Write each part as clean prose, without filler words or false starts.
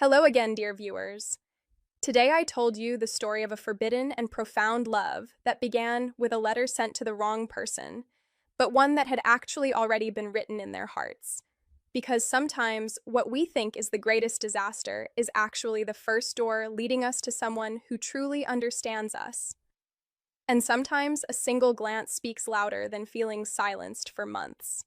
Hello again, dear viewers. Today I told you the story of a forbidden and profound love that began with a letter sent to the wrong person, but one that had actually already been written in their hearts. Because sometimes what we think is the greatest disaster is actually the first door leading us to someone who truly understands us. And sometimes a single glance speaks louder than feeling silenced for months.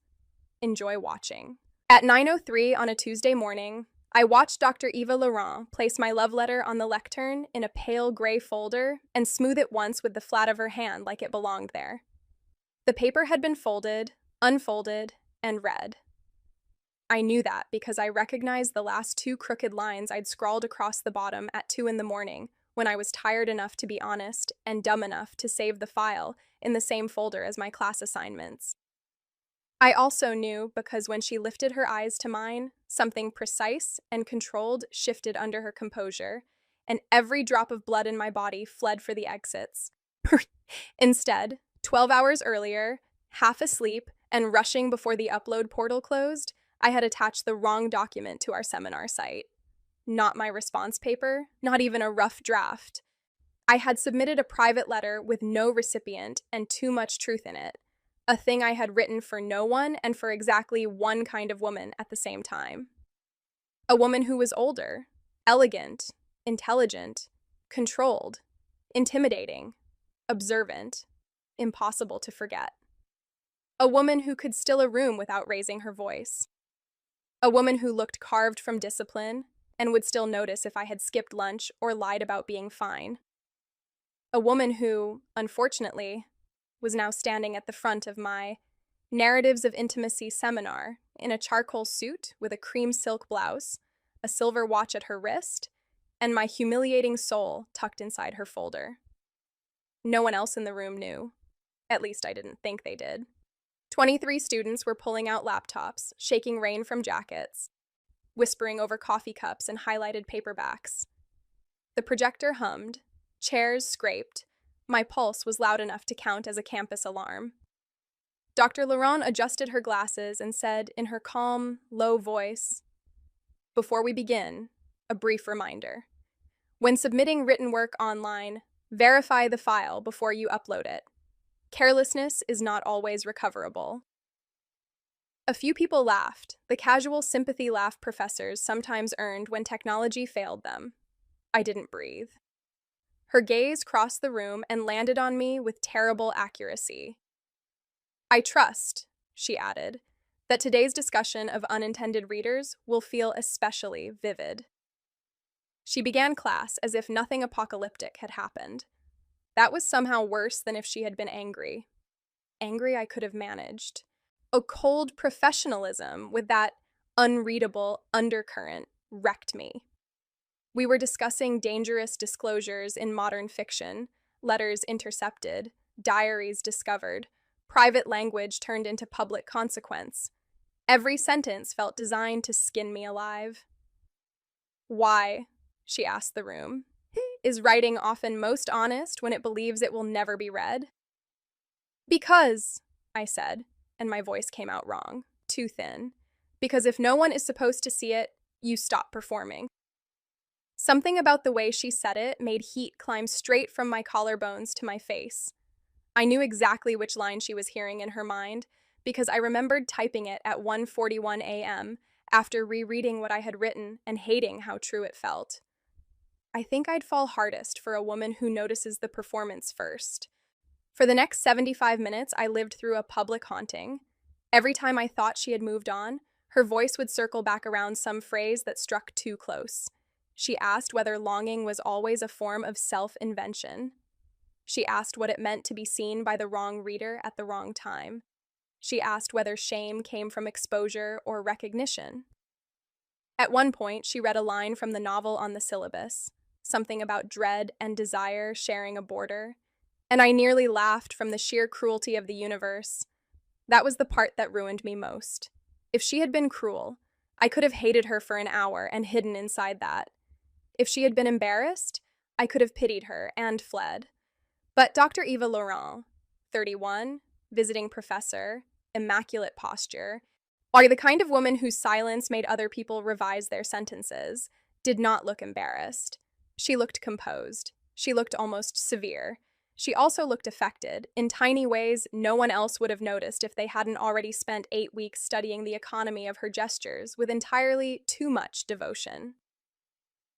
Enjoy watching. At 9:03 on a Tuesday morning, I watched Dr. Eva Laurent place my love letter on the lectern in a pale gray folder and smooth it once with the flat of her hand like it belonged there. The paper had been folded, unfolded, and read. I knew that because I recognized the last two crooked lines I'd scrawled across the bottom at 2 in the morning when I was tired enough to be honest and dumb enough to save the file in the same folder as my class assignments. I also knew because when she lifted her eyes to mine, something precise and controlled shifted under her composure, and every drop of blood in my body fled for the exits. Instead, 12 hours earlier, half asleep and rushing before the upload portal closed, I had attached the wrong document to our seminar site. Not my response paper, not even a rough draft. I had submitted a private letter with no recipient and too much truth in it. A thing I had written for no one and for exactly one kind of woman at the same time. A woman who was older, elegant, intelligent, controlled, intimidating, observant, impossible to forget. A woman who could still a room without raising her voice. A woman who looked carved from discipline and would still notice if I had skipped lunch or lied about being fine. A woman who, unfortunately, was now standing at the front of my Narratives of Intimacy seminar in a charcoal suit with a cream silk blouse, a silver watch at her wrist, and my humiliating soul tucked inside her folder. No one else in the room knew. At least I didn't think they did. 23 students were pulling out laptops, shaking rain from jackets, whispering over coffee cups and highlighted paperbacks. The projector hummed, chairs scraped. My pulse was loud enough to count as a campus alarm. Dr. Laurent adjusted her glasses and said in her calm, low voice, "Before we begin, a brief reminder. When submitting written work online, verify the file before you upload it. Carelessness is not always recoverable." A few people laughed, the casual sympathy laugh professors sometimes earned when technology failed them. I didn't breathe. Her gaze crossed the room and landed on me with terrible accuracy. "I trust," she added, "that today's discussion of unintended readers will feel especially vivid." She began class as if nothing apocalyptic had happened. That was somehow worse than if she had been angry. Angry I could have managed. A cold professionalism with that unreadable undercurrent wrecked me. We were discussing dangerous disclosures in modern fiction, letters intercepted, diaries discovered, private language turned into public consequence. Every sentence felt designed to skin me alive. "Why," she asked the room, "is writing often most honest when it believes it will never be read?" "Because," I said, and my voice came out wrong, too thin. "Because if no one is supposed to see it, you stop performing." Something about the way she said it made heat climb straight from my collarbones to my face. I knew exactly which line she was hearing in her mind because I remembered typing it at 1:41 a.m. after rereading what I had written and hating how true it felt. I think I'd fall hardest for a woman who notices the performance first. For the next 75 minutes, I lived through a public haunting. Every time I thought she had moved on, her voice would circle back around some phrase that struck too close. She asked whether longing was always a form of self-invention. She asked what it meant to be seen by the wrong reader at the wrong time. She asked whether shame came from exposure or recognition. At one point, she read a line from the novel on the syllabus, something about dread and desire sharing a border, and I nearly laughed from the sheer cruelty of the universe. That was the part that ruined me most. If she had been cruel, I could have hated her for an hour and hidden inside that. If she had been embarrassed, I could have pitied her and fled. But Dr. Eva Laurent, 31, visiting professor, immaculate posture, are the kind of woman whose silence made other people revise their sentences, did not look embarrassed. She looked composed. She looked almost severe. She also looked affected, in tiny ways no one else would have noticed if they hadn't already spent 8 weeks studying the economy of her gestures with entirely too much devotion.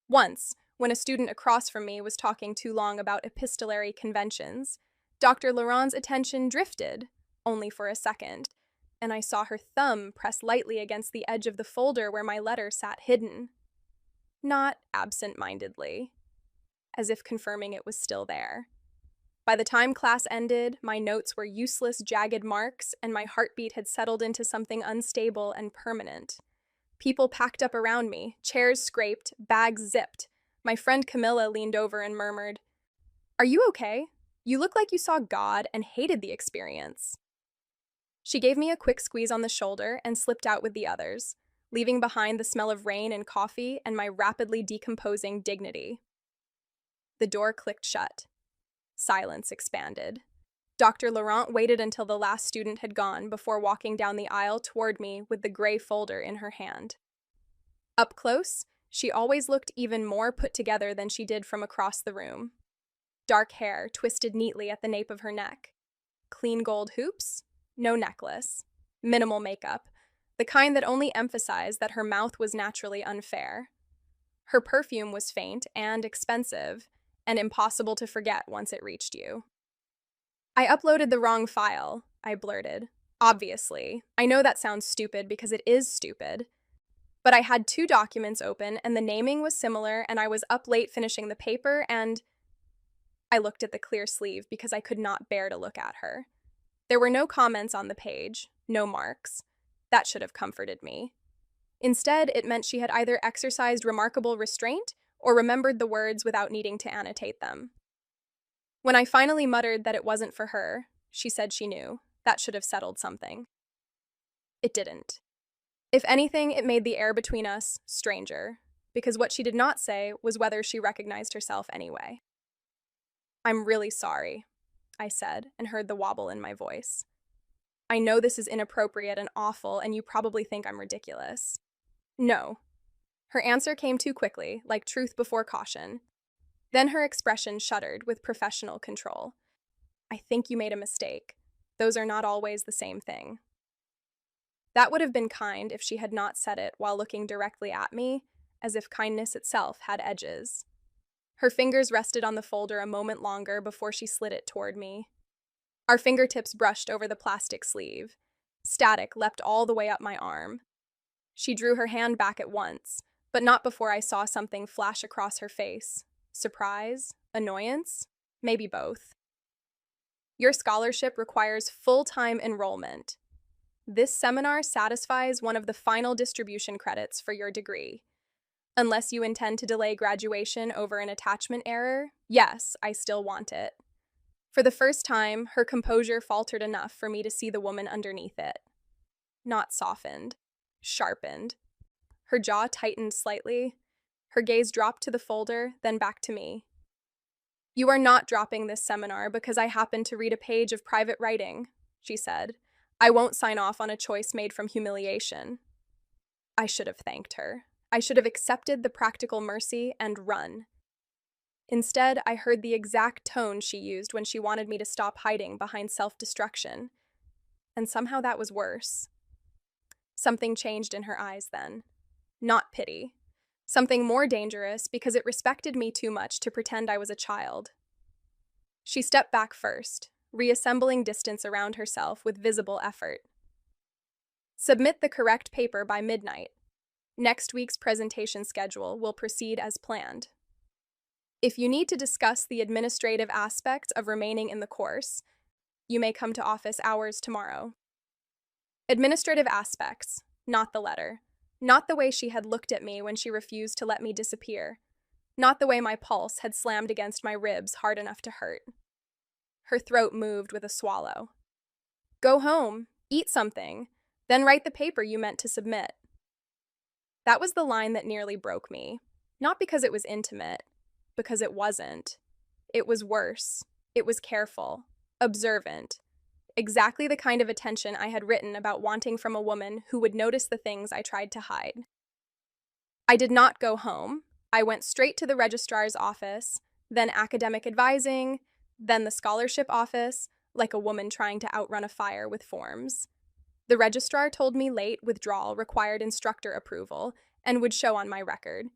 Once, when a student across from me was talking too long about epistolary conventions, Dr. Laurent's attention drifted, only for a second, and I saw her thumb press lightly against the edge of the folder where my letter sat hidden. Not absent-mindedly, as if confirming it was still there. By the time class ended, my notes were useless, jagged marks, and my heartbeat had settled into something unstable and permanent. People packed up around me, chairs scraped, bags zipped. My friend Camilla leaned over and murmured, "Are you okay? You look like you saw God and hated the experience." She gave me a quick squeeze on the shoulder and slipped out with the others, leaving behind the smell of rain and coffee and my rapidly decomposing dignity. The door clicked shut. Silence expanded. Dr. Laurent waited until the last student had gone before walking down the aisle toward me with the gray folder in her hand. Up close, she always looked even more put together than she did from across the room. Dark hair twisted neatly at the nape of her neck. Clean gold hoops, no necklace. Minimal makeup, the kind that only emphasized that her mouth was naturally unfair. Her perfume was faint and expensive, and impossible to forget once it reached you. "I uploaded the wrong file," I blurted. "Obviously. I know that sounds stupid because it is stupid. But I had 2 documents open and the naming was similar and I was up late finishing the paper and—" I looked at the clear sleeve because I could not bear to look at her. There were no comments on the page, no marks. That should have comforted me. Instead, it meant she had either exercised remarkable restraint or remembered the words without needing to annotate them. When I finally muttered that it wasn't for her, she said she knew. That should have settled something. It didn't. If anything, it made the air between us stranger, because what she did not say was whether she recognized herself anyway. "I'm really sorry," I said, and heard the wobble in my voice. "I know this is inappropriate and awful, and you probably think I'm ridiculous." "No." Her answer came too quickly, like truth before caution. Then her expression shuddered with professional control. "I think you made a mistake. Those are not always the same thing." That would have been kind if she had not said it while looking directly at me, as if kindness itself had edges. Her fingers rested on the folder a moment longer before she slid it toward me. Our fingertips brushed over the plastic sleeve. Static leapt all the way up my arm. She drew her hand back at once, but not before I saw something flash across her face. Surprise? Annoyance? Maybe both. "Your scholarship requires full-time enrollment. This seminar satisfies one of the final distribution credits for your degree. Unless you intend to delay graduation over an attachment error, yes, I still want it." For the first time, her composure faltered enough for me to see the woman underneath it. Not softened. Sharpened. Her jaw tightened slightly. Her gaze dropped to the folder, then back to me. "You are not dropping this seminar because I happened to read a page of private writing," she said. "I won't sign off on a choice made from humiliation." I should have thanked her. I should have accepted the practical mercy and run. Instead, I heard the exact tone she used when she wanted me to stop hiding behind self-destruction. And somehow that was worse. Something changed in her eyes then. Not pity. Something more dangerous because it respected me too much to pretend I was a child. She stepped back first, reassembling distance around herself with visible effort. "Submit the correct paper by midnight. Next week's presentation schedule will proceed as planned. If you need to discuss the administrative aspects of remaining in the course, you may come to office hours tomorrow." Administrative aspects, not the letter. Not the way she had looked at me when she refused to let me disappear. Not the way my pulse had slammed against my ribs hard enough to hurt. Her throat moved with a swallow. "Go home, eat something, then write the paper you meant to submit." That was the line that nearly broke me. Not because it was intimate, because it wasn't. It was worse. It was careful, observant. Exactly the kind of attention I had written about wanting from a woman who would notice the things I tried to hide. I did not go home. I went straight to the registrar's office, then academic advising, then the scholarship office, like a woman trying to outrun a fire with forms. The registrar told me late withdrawal required instructor approval and would show on my record.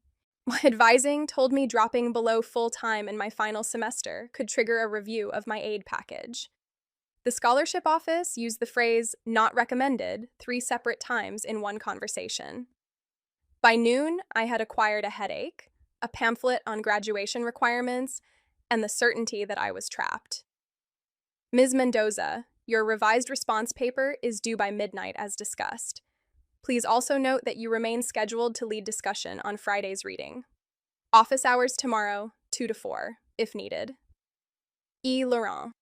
Advising told me dropping below full time in my final semester could trigger a review of my aid package. The scholarship office used the phrase "not recommended" 3 separate times in one conversation. By noon, I had acquired a headache, a pamphlet on graduation requirements, and the certainty that I was trapped. Ms. Mendoza, your revised response paper is due by midnight as discussed. Please also note that you remain scheduled to lead discussion on Friday's reading. Office hours tomorrow, 2 to 4, if needed. E. Laurent.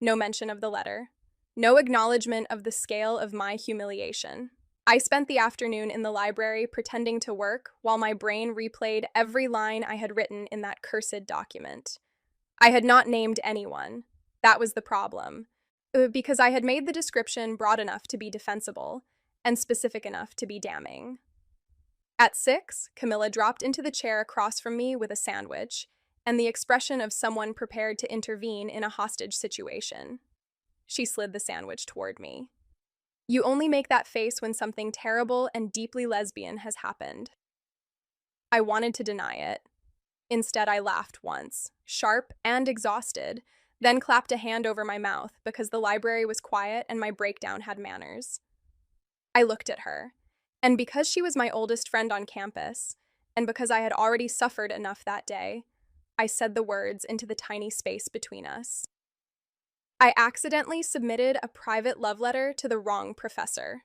No mention of the letter. No acknowledgement of the scale of my humiliation. I spent the afternoon in the library pretending to work while my brain replayed every line I had written in that cursed document. I had not named anyone. That was the problem. Because I had made the description broad enough to be defensible and specific enough to be damning. At 6, Camilla dropped into the chair across from me with a sandwich and the expression of someone prepared to intervene in a hostage situation. She slid the sandwich toward me. You only make that face when something terrible and deeply lesbian has happened. I wanted to deny it. Instead, I laughed once, sharp and exhausted, then clapped a hand over my mouth because the library was quiet and my breakdown had manners. I looked at her, and because she was my oldest friend on campus, and because I had already suffered enough that day, I said the words into the tiny space between us. I accidentally submitted a private love letter to the wrong professor.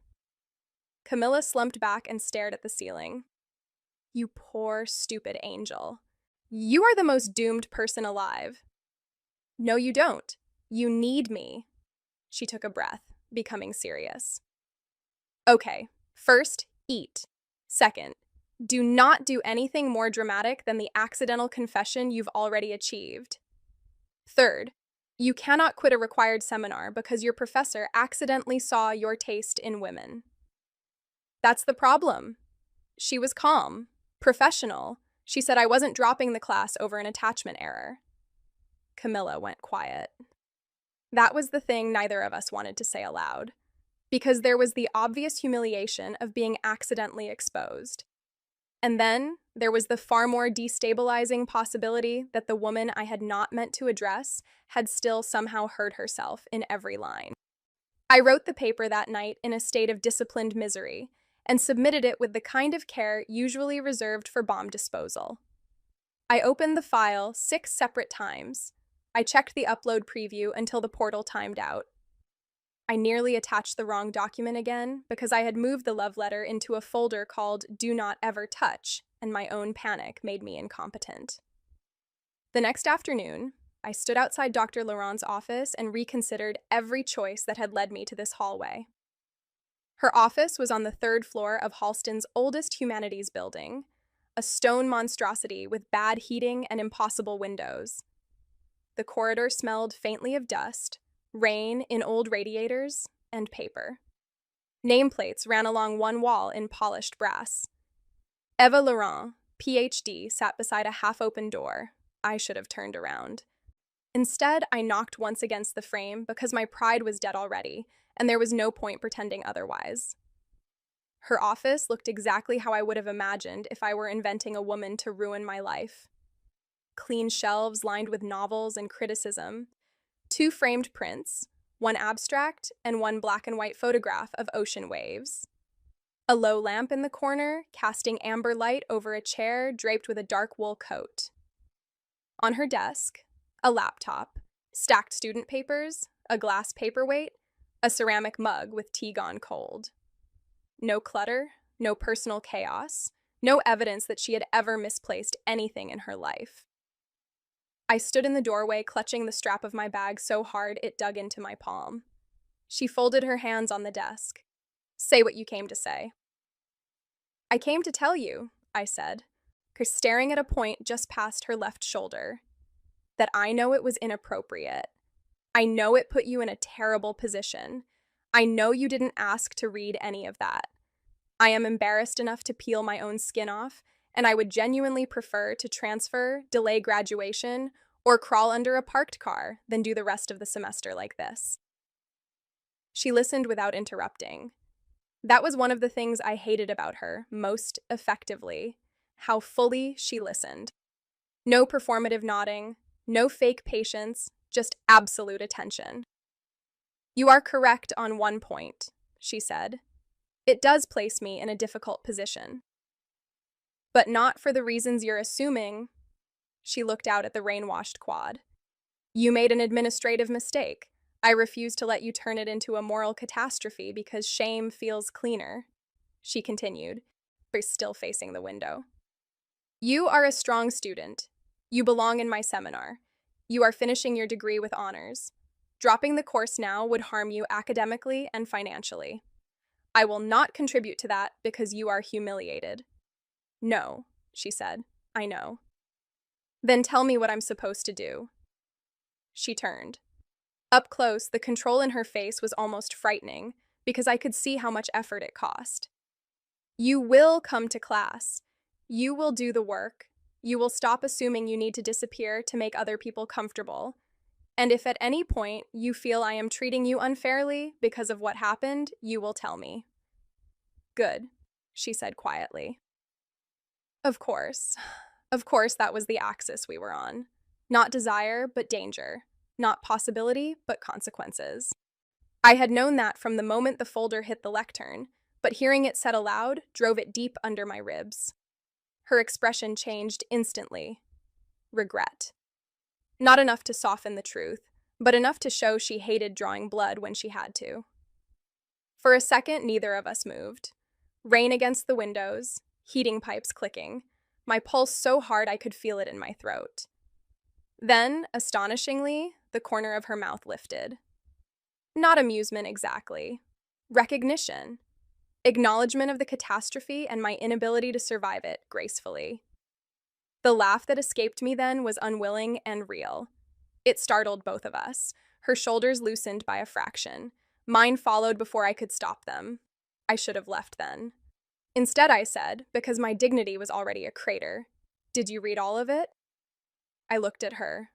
Camilla slumped back and stared at the ceiling. You poor, stupid angel. You are the most doomed person alive. No, you don't. You need me. She took a breath, becoming serious. Okay, first, eat. Second, do not do anything more dramatic than the accidental confession you've already achieved. Third, you cannot quit a required seminar because your professor accidentally saw your taste in women. That's the problem. She was calm, professional. She said I wasn't dropping the class over an attachment error. Camilla went quiet. That was the thing neither of us wanted to say aloud, because there was the obvious humiliation of being accidentally exposed. And then there was the far more destabilizing possibility that the woman I had not meant to address had still somehow hurt herself in every line. I wrote the paper that night in a state of disciplined misery and submitted it with the kind of care usually reserved for bomb disposal. I opened the file 6 separate times. I checked the upload preview until the portal timed out. I nearly attached the wrong document again because I had moved the love letter into a folder called Do Not Ever Touch, and my own panic made me incompetent. The next afternoon, I stood outside Dr. Laurent's office and reconsidered every choice that had led me to this hallway. Her office was on the 3rd floor of Halston's oldest humanities building, a stone monstrosity with bad heating and impossible windows. The corridor smelled faintly of dust, rain in old radiators, and paper. Nameplates ran along one wall in polished brass. Eva Laurent, Ph.D., sat beside a half-open door. I should have turned around. Instead, I knocked once against the frame because my pride was dead already, and there was no point pretending otherwise. Her office looked exactly how I would have imagined if I were inventing a woman to ruin my life. Clean shelves lined with novels and criticism, 2 framed prints, 1 abstract, and 1 black and white photograph of ocean waves. A low lamp in the corner, casting amber light over a chair draped with a dark wool coat. On her desk, a laptop, stacked student papers, a glass paperweight, a ceramic mug with tea gone cold. No clutter, no personal chaos, no evidence that she had ever misplaced anything in her life. I stood in the doorway, clutching the strap of my bag so hard it dug into my palm. She folded her hands on the desk. Say what you came to say. I came to tell you, I said, staring at a point just past her left shoulder, that I know it was inappropriate. I know it put you in a terrible position. I know you didn't ask to read any of that. I am embarrassed enough to peel my own skin off, and I would genuinely prefer to transfer, delay graduation, or crawl under a parked car than do the rest of the semester like this. She listened without interrupting. That was one of the things I hated about her most effectively, how fully she listened. No performative nodding, no fake patience, just absolute attention. You are correct on one point, she said. It does place me in a difficult position. But not for the reasons you're assuming. She looked out at the rain-washed quad. You made an administrative mistake. I refuse to let you turn it into a moral catastrophe because shame feels cleaner, she continued, but still facing the window. You are a strong student. You belong in my seminar. You are finishing your degree with honors. Dropping the course now would harm you academically and financially. I will not contribute to that because you are humiliated. No, she said. I know. Then tell me what I'm supposed to do. She turned. Up close, the control in her face was almost frightening because I could see how much effort it cost. You will come to class. You will do the work. You will stop assuming you need to disappear to make other people comfortable. And if at any point you feel I am treating you unfairly because of what happened, you will tell me. Good, she said quietly. Of course that was the axis we were on. Not desire, but danger. Not possibility, but consequences. I had known that from the moment the folder hit the lectern, but hearing it said aloud drove it deep under my ribs. Her expression changed instantly. Regret. Not enough to soften the truth, but enough to show she hated drawing blood when she had to. For a second, neither of us moved. Rain against the windows, heating pipes clicking, my pulse so hard I could feel it in my throat. Then, astonishingly, the corner of her mouth lifted. Not amusement exactly. Recognition. Acknowledgement of the catastrophe and my inability to survive it gracefully. The laugh that escaped me then was unwilling and real. It startled both of us. Her shoulders loosened by a fraction. Mine followed before I could stop them. I should have left then. Instead, I said, because my dignity was already a crater, "Did you read all of it?" I looked at her.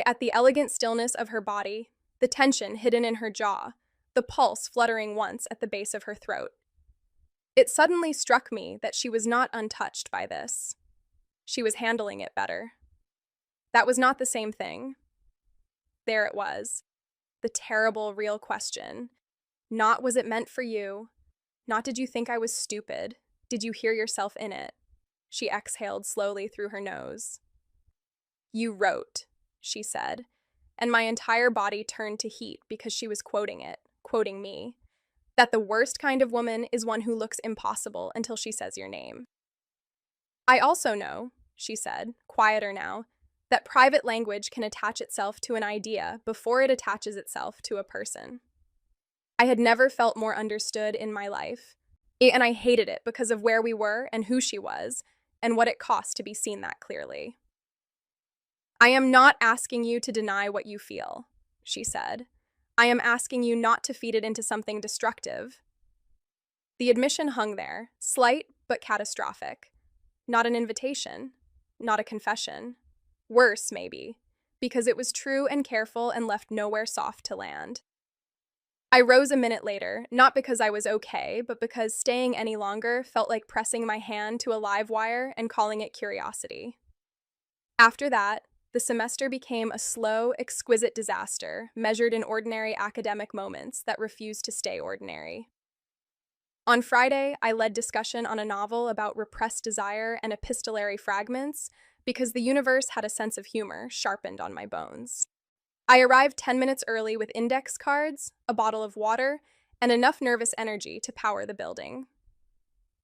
At the elegant stillness of her body, the tension hidden in her jaw, the pulse fluttering once at the base of her throat. It suddenly struck me that she was not untouched by this. She was handling it better. That was not the same thing. There it was. The terrible, real question. Not was it meant for you? Not did you think I was stupid? Did you hear yourself in it? She exhaled slowly through her nose. You wrote, she said, and my entire body turned to heat because she was quoting it, quoting me. That the worst kind of woman is one who looks impossible until she says your name. I also know, she said, quieter now, that private language can attach itself to an idea before it attaches itself to a person. I had never felt more understood in my life, and I hated it because of where we were and who she was, and what it cost to be seen that clearly. I am not asking you to deny what you feel, she said. I am asking you not to feed it into something destructive. The admission hung there, slight but catastrophic. Not an invitation, not a confession. Worse, maybe, because it was true and careful and left nowhere soft to land. I rose a minute later, not because I was okay, but because staying any longer felt like pressing my hand to a live wire and calling it curiosity. After that, the semester became a slow, exquisite disaster, measured in ordinary academic moments that refused to stay ordinary. On Friday, I led discussion on a novel about repressed desire and epistolary fragments because the universe had a sense of humor sharpened on my bones. I arrived 10 minutes early with index cards, a bottle of water, and enough nervous energy to power the building.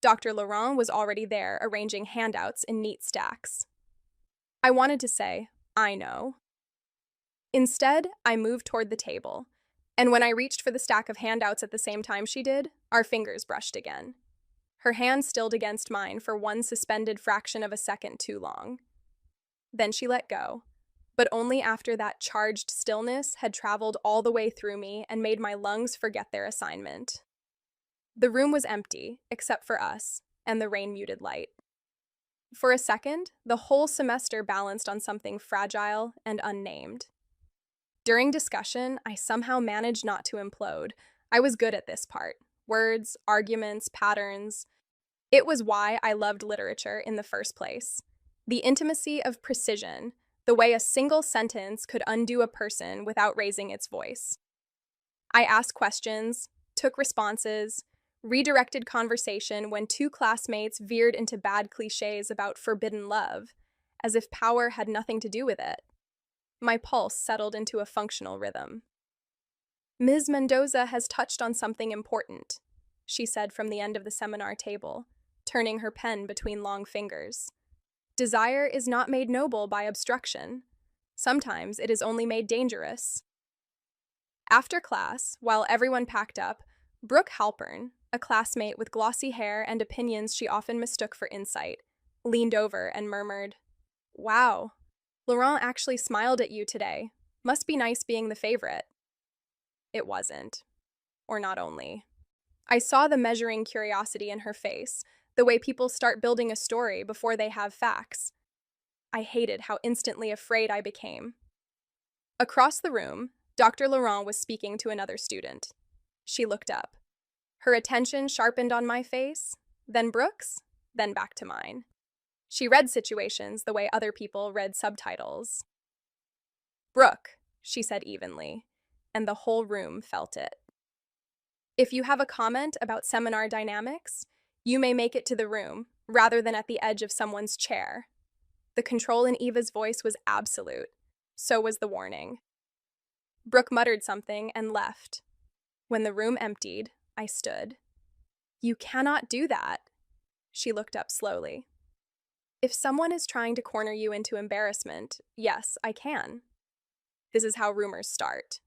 Dr. Laurent was already there, arranging handouts in neat stacks. I wanted to say, I know. Instead, I moved toward the table, and when I reached for the stack of handouts at the same time she did, our fingers brushed again. Her hand stilled against mine for one suspended fraction of a second too long. Then she let go, but only after that charged stillness had traveled all the way through me and made my lungs forget their assignment. The room was empty, except for us, and the rain-muted light. For a second, the whole semester balanced on something fragile and unnamed. During discussion, I somehow managed not to implode. I was good at this part: words, arguments, patterns. It was why I loved literature in the first place. The intimacy of precision, the way a single sentence could undo a person without raising its voice. I asked questions, took responses, redirected conversation when two classmates veered into bad cliches about forbidden love, as if power had nothing to do with it. My pulse settled into a functional rhythm. Ms. Mendoza has touched on something important, she said from the end of the seminar table, turning her pen between long fingers. Desire is not made noble by obstruction. Sometimes it is only made dangerous. After class, while everyone packed up, Brooke Halpern, a classmate with glossy hair and opinions she often mistook for insight, leaned over and murmured, "Wow, Laurent actually smiled at you today. Must be nice being the favorite." It wasn't. Or not only. I saw the measuring curiosity in her face, the way people start building a story before they have facts. I hated how instantly afraid I became. Across the room, Dr. Laurent was speaking to another student. She looked up. Her attention sharpened on my face, then Brooke's, then back to mine. She read situations the way other people read subtitles. "Brooke," she said evenly, and the whole room felt it. "If you have a comment about seminar dynamics, you may make it to the room, rather than at the edge of someone's chair." The control in Eva's voice was absolute. So was the warning. Brooke muttered something and left. When the room emptied, I stood. "You cannot do that." She looked up slowly. "If someone is trying to corner you into embarrassment, yes, I can. This is how rumors start."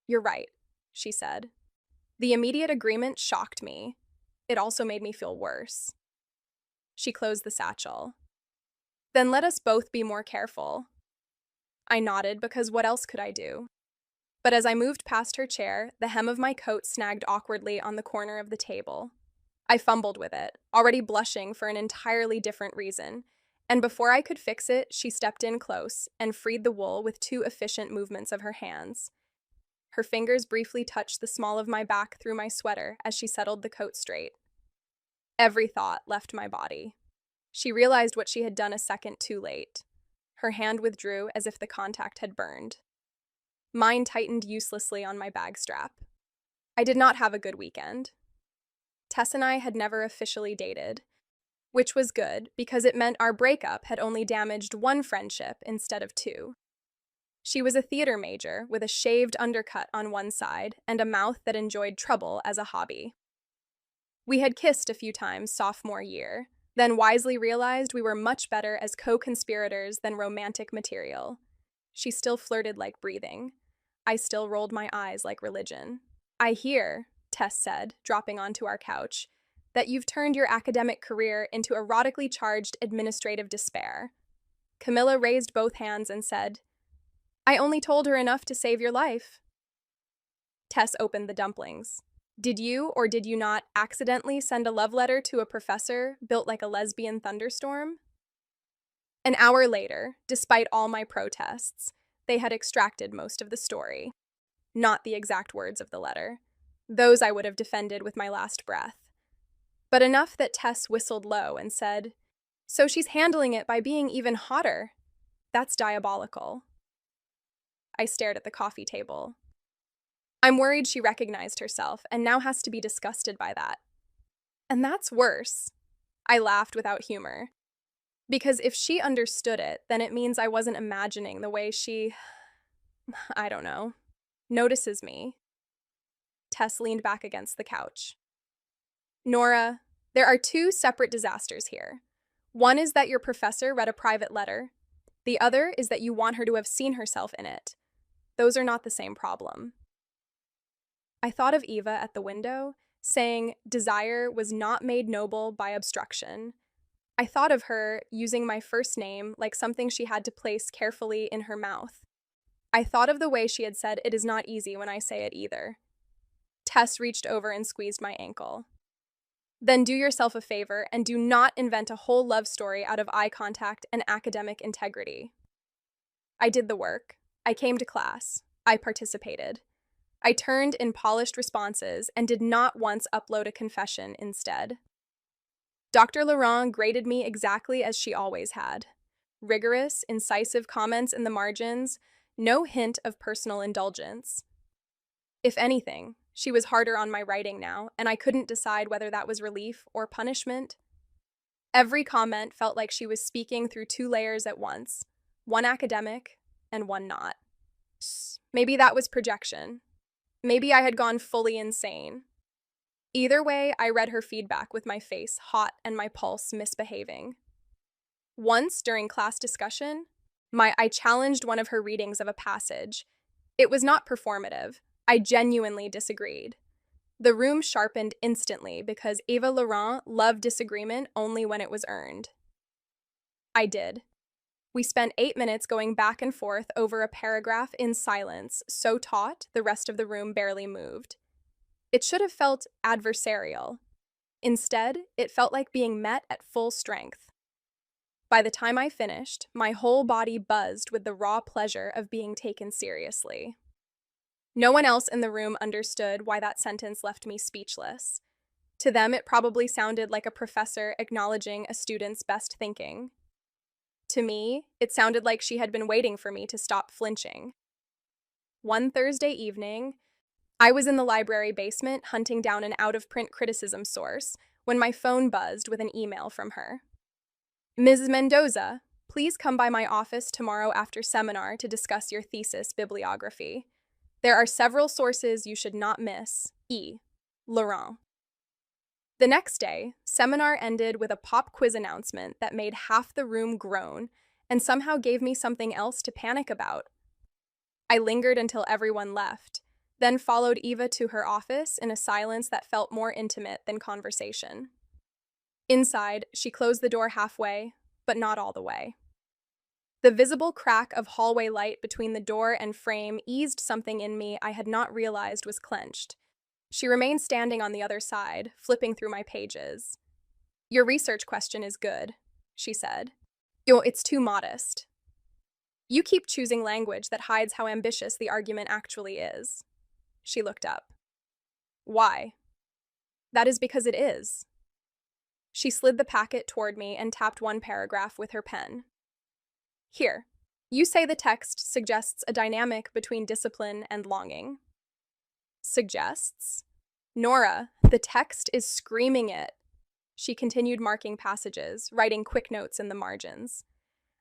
"You're right," she said. The immediate agreement shocked me. It also made me feel worse. She closed the satchel. "Then let us both be more careful." I nodded because what else could I do? But as I moved past her chair, the hem of my coat snagged awkwardly on the corner of the table. I fumbled with it, already blushing for an entirely different reason, and before I could fix it, she stepped in close and freed the wool with two efficient movements of her hands. Her fingers briefly touched the small of my back through my sweater as she settled the coat straight. Every thought left my body. She realized what she had done a second too late. Her hand withdrew as if the contact had burned. Mine tightened uselessly on my bag strap. I did not have a good weekend. Tess and I had never officially dated, which was good because it meant our breakup had only damaged one friendship instead of two. She was a theater major with a shaved undercut on one side and a mouth that enjoyed trouble as a hobby. We had kissed a few times sophomore year, then wisely realized we were much better as co-conspirators than romantic material. She still flirted like breathing. I still rolled my eyes like religion. "I hear," Tess said, dropping onto our couch, "that you've turned your academic career into erotically charged administrative despair." Camilla raised both hands and said, "I only told her enough to save your life." Tess opened the dumplings. "Did you or did you not accidentally send a love letter to a professor built like a lesbian thunderstorm?" An hour later, despite all my protests, they had extracted most of the story. Not the exact words of the letter. Those I would have defended with my last breath. But enough that Tess whistled low and said, "So she's handling it by being even hotter. That's diabolical." I stared at the coffee table. I'm worried she recognized herself and now has to be disgusted by that. And that's worse. I laughed without humor. Because if she understood it, then it means I wasn't imagining the way she, I don't know, notices me. Tess leaned back against the couch. "Nora, there are two separate disasters here. One is that your professor read a private letter. The other is that you want her to have seen herself in it. Those are not the same problem." I thought of Eva at the window, saying desire was not made noble by obstruction. I thought of her using my first name like something she had to place carefully in her mouth. I thought of the way she had said it is not easy when I say it either. Tess reached over and squeezed my ankle. Then do yourself a favor and do not invent a whole love story out of eye contact and academic integrity. I did the work. I came to class. I participated. I turned in polished responses and did not once upload a confession instead. Dr. Laurent graded me exactly as she always had. Rigorous, incisive comments in the margins, no hint of personal indulgence. If anything, she was harder on my writing now, and I couldn't decide whether that was relief or punishment. Every comment felt like she was speaking through two layers at once, one academic and one not. Maybe that was projection. Maybe I had gone fully insane. Either way, I read her feedback with my face hot and my pulse misbehaving. Once, during class discussion, I challenged one of her readings of a passage. It was not performative. I genuinely disagreed. The room sharpened instantly because Eva Laurent loved disagreement only when it was earned. I did. We spent 8 minutes going back and forth over a paragraph in silence, so taut the rest of the room barely moved. It should have felt adversarial. Instead, it felt like being met at full strength. By the time I finished, my whole body buzzed with the raw pleasure of being taken seriously. No one else in the room understood why that sentence left me speechless. To them, it probably sounded like a professor acknowledging a student's best thinking. To me, it sounded like she had been waiting for me to stop flinching. One Thursday evening, I was in the library basement hunting down an out-of-print criticism source when my phone buzzed with an email from her. Ms. Mendoza, please come by my office tomorrow after seminar to discuss your thesis bibliography. There are several sources you should not miss. E. Laurent. The next day, seminar ended with a pop quiz announcement that made half the room groan and somehow gave me something else to panic about. I lingered until everyone left, then followed Eva to her office in a silence that felt more intimate than conversation. Inside, she closed the door halfway, but not all the way. The visible crack of hallway light between the door and frame eased something in me I had not realized was clenched. She remained standing on the other side, flipping through my pages. Your research question is good, she said. It's too modest. You keep choosing language that hides how ambitious the argument actually is. She looked up. Why? That is because it is. She slid the packet toward me and tapped one paragraph with her pen. Here, you say the text suggests a dynamic between discipline and longing. Suggests? Nora, the text is screaming it. She continued marking passages, writing quick notes in the margins.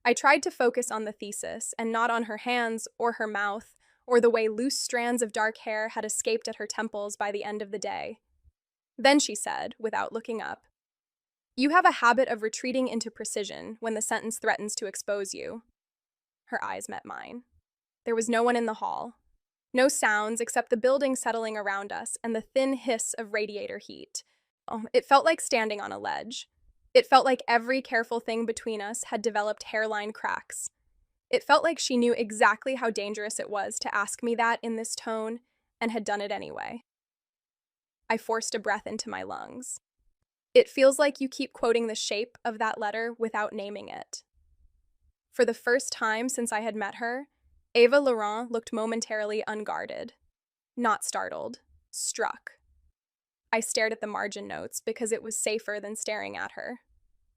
I tried to focus on the thesis and not on her hands or her mouth or the way loose strands of dark hair had escaped at her temples by the end of the day. Then she said, without looking up, you have a habit of retreating into precision when the sentence threatens to expose you. Her eyes met mine. There was no one in the hall. No sounds except the building settling around us and the thin hiss of radiator heat. It felt like standing on a ledge. It felt like every careful thing between us had developed hairline cracks. It felt like she knew exactly how dangerous it was to ask me that in this tone and had done it anyway. I forced a breath into my lungs. It feels like you keep quoting the shape of that letter without naming it. For the first time since I had met her, Eva Laurent looked momentarily unguarded. Not startled, struck. I stared at the margin notes because it was safer than staring at her.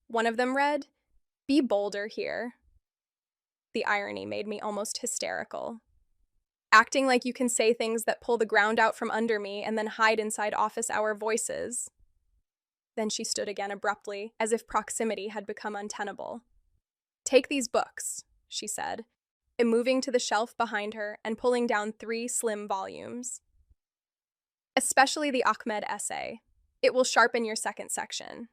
One of them read, "Be bolder here." The irony made me almost hysterical. Acting like you can say things that pull the ground out from under me and then hide inside office hour voices. Then she stood again abruptly, as if proximity had become untenable. Take these books, she said, moving to the shelf behind her and pulling down 3 slim volumes. Especially the Ahmed essay. It will sharpen your second section.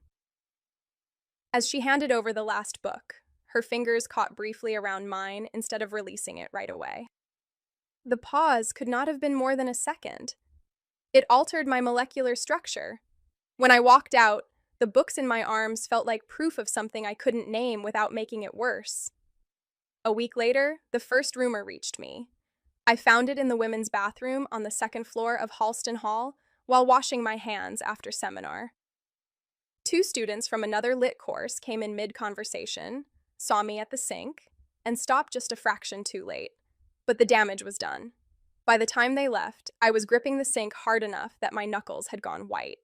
As she handed over the last book, her fingers caught briefly around mine instead of releasing it right away. The pause could not have been more than a second. It altered my molecular structure. When I walked out, the books in my arms felt like proof of something I couldn't name without making it worse. A week later, the first rumor reached me. I found it in the women's bathroom on the 2nd floor of Halston Hall while washing my hands after seminar. Two students from another lit course came in mid-conversation, saw me at the sink, and stopped just a fraction too late. But the damage was done. By the time they left, I was gripping the sink hard enough that my knuckles had gone white.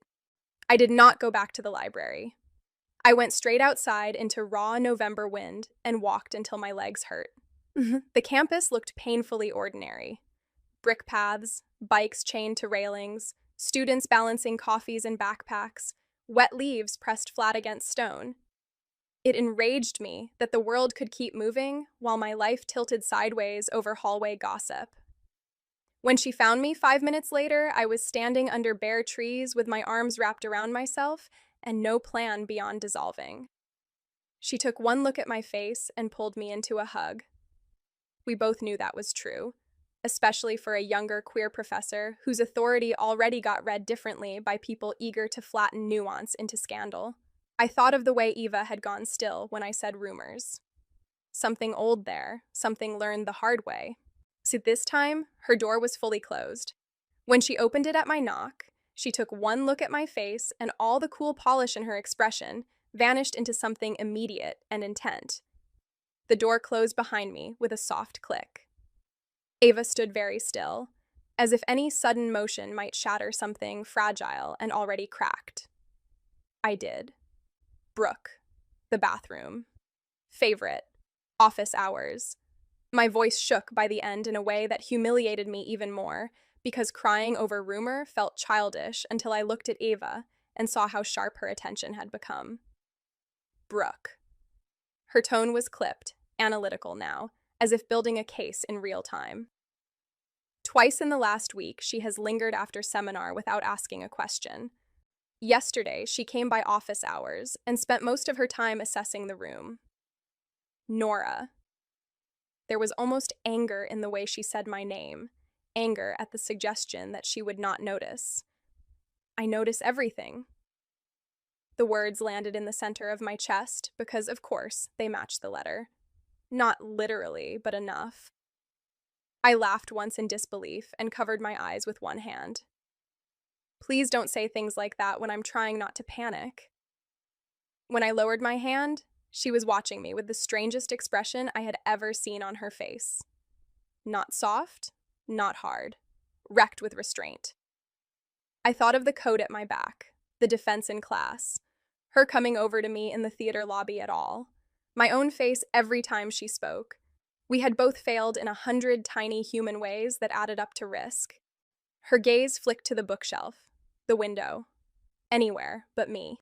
I did not go back to the library. I went straight outside into raw November wind and walked until my legs hurt. The campus looked painfully ordinary. Brick paths, bikes chained to railings, students balancing coffees in backpacks, wet leaves pressed flat against stone. It enraged me that the world could keep moving while my life tilted sideways over hallway gossip. When she found me 5 minutes later, I was standing under bare trees with my arms wrapped around myself and no plan beyond dissolving. She took one look at my face and pulled me into a hug. We both knew that was true, especially for a younger queer professor whose authority already got read differently by people eager to flatten nuance into scandal. I thought of the way Eva had gone still when I said rumors. Something old there, something learned the hard way. So this time, her door was fully closed. When she opened it at my knock, she took one look at my face and all the cool polish in her expression vanished into something immediate and intent. The door closed behind me with a soft click. Ava stood very still, as if any sudden motion might shatter something fragile and already cracked. I did. Brooke. The bathroom. Favorite. Office hours. My voice shook by the end in a way that humiliated me even more, because crying over rumor felt childish until I looked at Ava and saw how sharp her attention had become. Brooke. Her tone was clipped, analytical now, as if building a case in real time. Twice in the last week, she has lingered after seminar without asking a question. Yesterday, she came by office hours and spent most of her time assessing the room. Nora. There was almost anger in the way she said my name, anger at the suggestion that she would not notice. I notice everything. The words landed in the center of my chest because, of course, they matched the letter. Not literally, but enough. I laughed once in disbelief and covered my eyes with one hand. Please don't say things like that when I'm trying not to panic. When I lowered my hand, she was watching me with the strangest expression I had ever seen on her face. Not soft, not hard, wrecked with restraint. I thought of the coat at my back, the defense in class, her coming over to me in the theater lobby at all, my own face every time she spoke. We had both failed in 100 tiny human ways that added up to risk. Her gaze flicked to the bookshelf, the window, anywhere but me.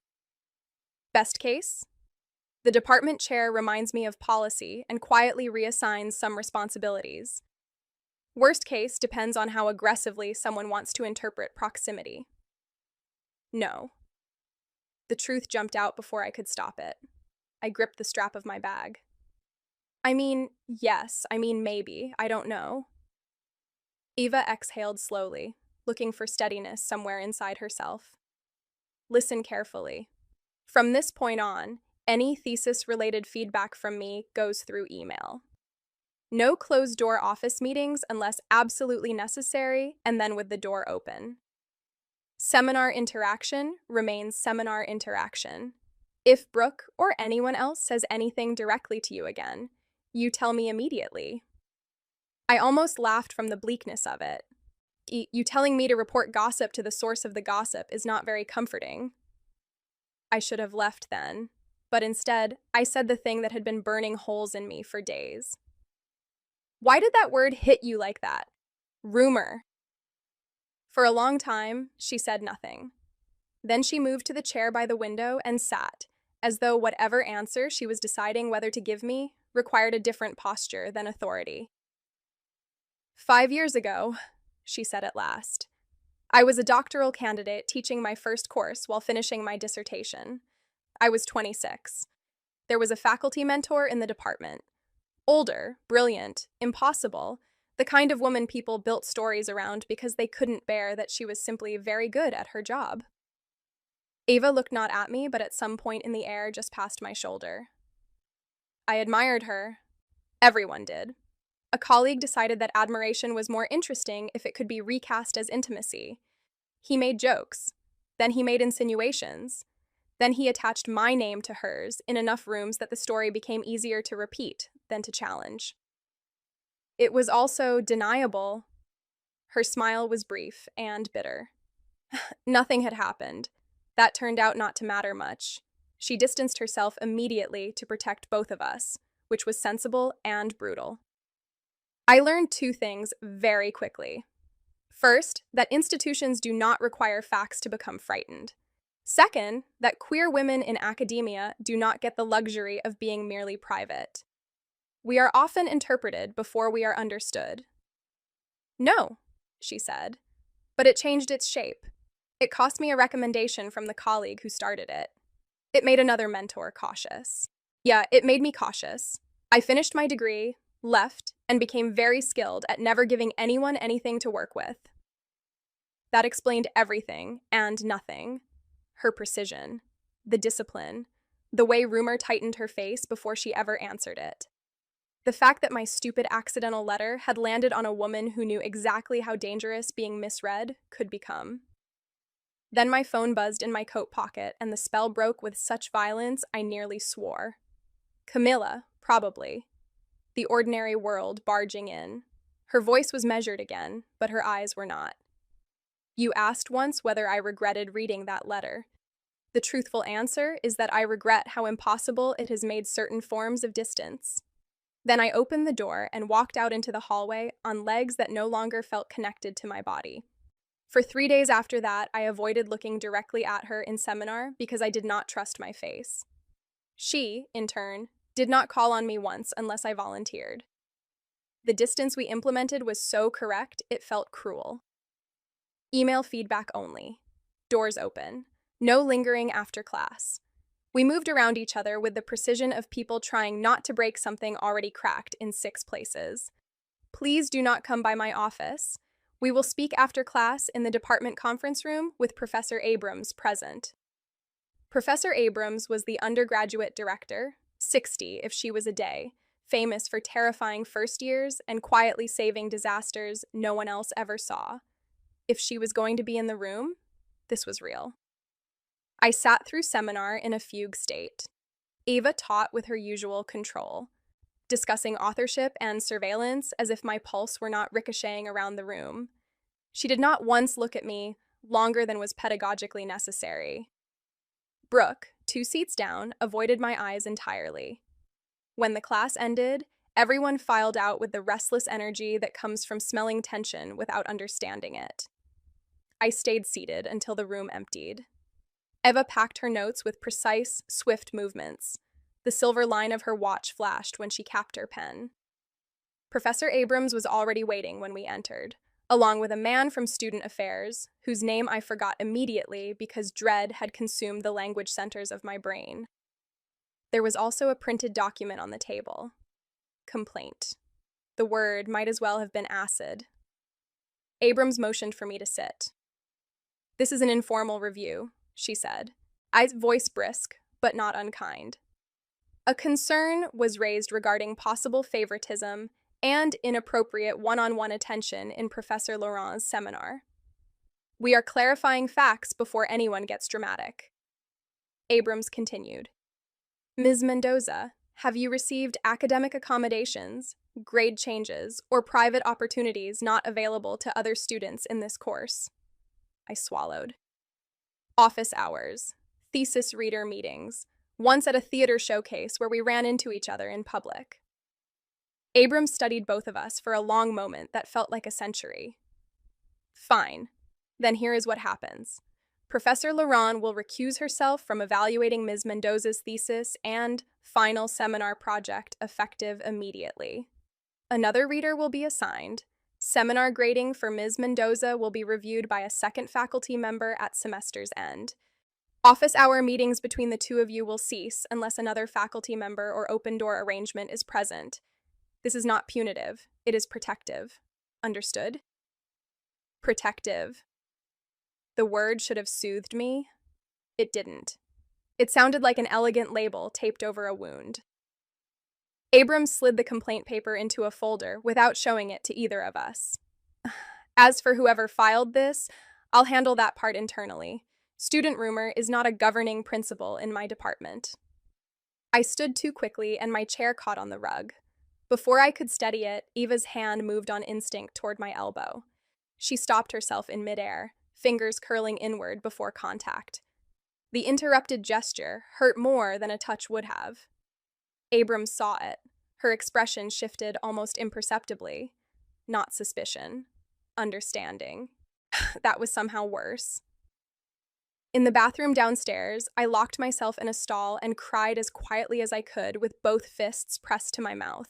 Best case? The department chair reminds me of policy and quietly reassigns some responsibilities. Worst case depends on how aggressively someone wants to interpret proximity. No. The truth jumped out before I could stop it. I gripped the strap of my bag. Yes, maybe, I don't know. Eva exhaled slowly, looking for steadiness somewhere inside herself. Listen carefully. From this point on, any thesis-related feedback from me goes through email. No closed-door office meetings unless absolutely necessary, and then with the door open. Seminar interaction remains seminar interaction. If Brooke or anyone else says anything directly to you again, you tell me immediately. I almost laughed from the bleakness of it. You telling me to report gossip to the source of the gossip is not very comforting. I should have left then, but instead, I said the thing that had been burning holes in me for days. Why did that word hit you like that? Rumor. For a long time, she said nothing. Then she moved to the chair by the window and sat, as though whatever answer she was deciding whether to give me required a different posture than authority. 5 years ago, she said at last, I was a doctoral candidate teaching my first course while finishing my dissertation. I was 26. There was a faculty mentor in the department. Older, brilliant, impossible, the kind of woman people built stories around because they couldn't bear that she was simply very good at her job. Ava looked not at me, but at some point in the air just past my shoulder. I admired her. Everyone did. A colleague decided that admiration was more interesting if it could be recast as intimacy. He made jokes. Then he made insinuations. Then he attached my name to hers in enough rooms that the story became easier to repeat than to challenge. It was also deniable. Her smile was brief and bitter. Nothing had happened. That turned out not to matter much. She distanced herself immediately to protect both of us, which was sensible and brutal. I learned two things very quickly. First, that institutions do not require facts to become frightened. Second, that queer women in academia do not get the luxury of being merely private. We are often interpreted before we are understood. No, she said, but it changed its shape. It cost me a recommendation from the colleague who started it. It made another mentor cautious. Yeah, it made me cautious. I finished my degree, left, and became very skilled at never giving anyone anything to work with. That explained everything and nothing. Her precision, the discipline, the way rumor tightened her face before she ever answered it. The fact that my stupid accidental letter had landed on a woman who knew exactly how dangerous being misread could become. Then my phone buzzed in my coat pocket, and the spell broke with such violence I nearly swore. Camilla, probably. The ordinary world barging in. Her voice was measured again, but her eyes were not. You asked once whether I regretted reading that letter. The truthful answer is that I regret how impossible it has made certain forms of distance. Then I opened the door and walked out into the hallway on legs that no longer felt connected to my body. For 3 days after that, I avoided looking directly at her in seminar because I did not trust my face. She, in turn, did not call on me once unless I volunteered. The distance we implemented was so correct, it felt cruel. Email feedback only. Doors open. No lingering after class. We moved around each other with the precision of people trying not to break something already cracked in 6 places. Please do not come by my office. We will speak after class in the department conference room with Professor Abrams present. Professor Abrams was the undergraduate director, 60 if she was a day, famous for terrifying first years and quietly saving disasters no one else ever saw. If she was going to be in the room, this was real. I sat through seminar in a fugue state. Ava taught with her usual control, discussing authorship and surveillance as if my pulse were not ricocheting around the room. She did not once look at me longer than was pedagogically necessary. Brooke, 2 seats down, avoided my eyes entirely. When the class ended, everyone filed out with the restless energy that comes from smelling tension without understanding it. I stayed seated until the room emptied. Eva packed her notes with precise, swift movements. The silver line of her watch flashed when she capped her pen. Professor Abrams was already waiting when we entered, along with a man from Student Affairs, whose name I forgot immediately because dread had consumed the language centers of my brain. There was also a printed document on the table. Complaint. The word might as well have been acid. Abrams motioned for me to sit. This is an informal review, she said, voice brisk, but not unkind. A concern was raised regarding possible favoritism and inappropriate one-on-one attention in Professor Laurent's seminar. We are clarifying facts before anyone gets dramatic. Abrams continued. Ms. Mendoza, have you received academic accommodations, grade changes, or private opportunities not available to other students in this course? I swallowed. Office hours, thesis reader meetings, once at a theater showcase where we ran into each other in public. Abrams studied both of us for a long moment that felt like a century. Fine. Then here is what happens. Professor Laurent will recuse herself from evaluating Ms. Mendoza's thesis and final seminar project effective immediately. Another reader will be assigned. Seminar grading for Ms. Mendoza will be reviewed by a second faculty member at semester's end. Office hour meetings between the two of you will cease unless another faculty member or open door arrangement is present. This is not punitive, it is protective. Understood? Protective. The word should have soothed me. It didn't. It sounded like an elegant label taped over a wound. Abrams slid the complaint paper into a folder without showing it to either of us. As for whoever filed this, I'll handle that part internally. Student rumor is not a governing principle in my department. I stood too quickly and my chair caught on the rug. Before I could steady it, Eva's hand moved on instinct toward my elbow. She stopped herself in midair, fingers curling inward before contact. The interrupted gesture hurt more than a touch would have. Abrams saw it. Her expression shifted almost imperceptibly. Not suspicion. Understanding. That was somehow worse. In the bathroom downstairs, I locked myself in a stall and cried as quietly as I could with both fists pressed to my mouth.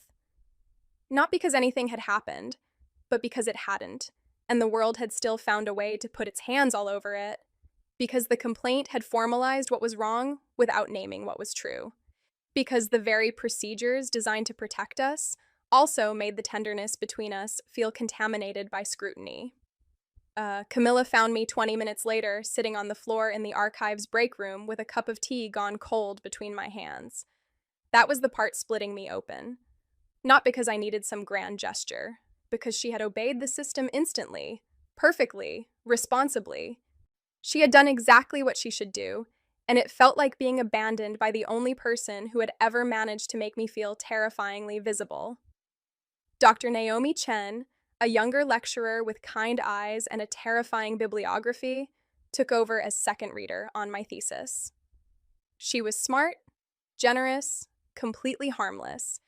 Not because anything had happened, but because it hadn't, and the world had still found a way to put its hands all over it, because the complaint had formalized what was wrong without naming what was true, because the very procedures designed to protect us also made the tenderness between us feel contaminated by scrutiny. Camilla found me 20 minutes later, sitting on the floor in the archives break room with a cup of tea gone cold between my hands. That was the part splitting me open. Not because I needed some grand gesture, because she had obeyed the system instantly, perfectly, responsibly. She had done exactly what she should do, and it felt like being abandoned by the only person who had ever managed to make me feel terrifyingly visible. Dr. Naomi Chen, a younger lecturer with kind eyes and a terrifying bibliography, took over as second reader on my thesis. She was smart, generous, completely harmless,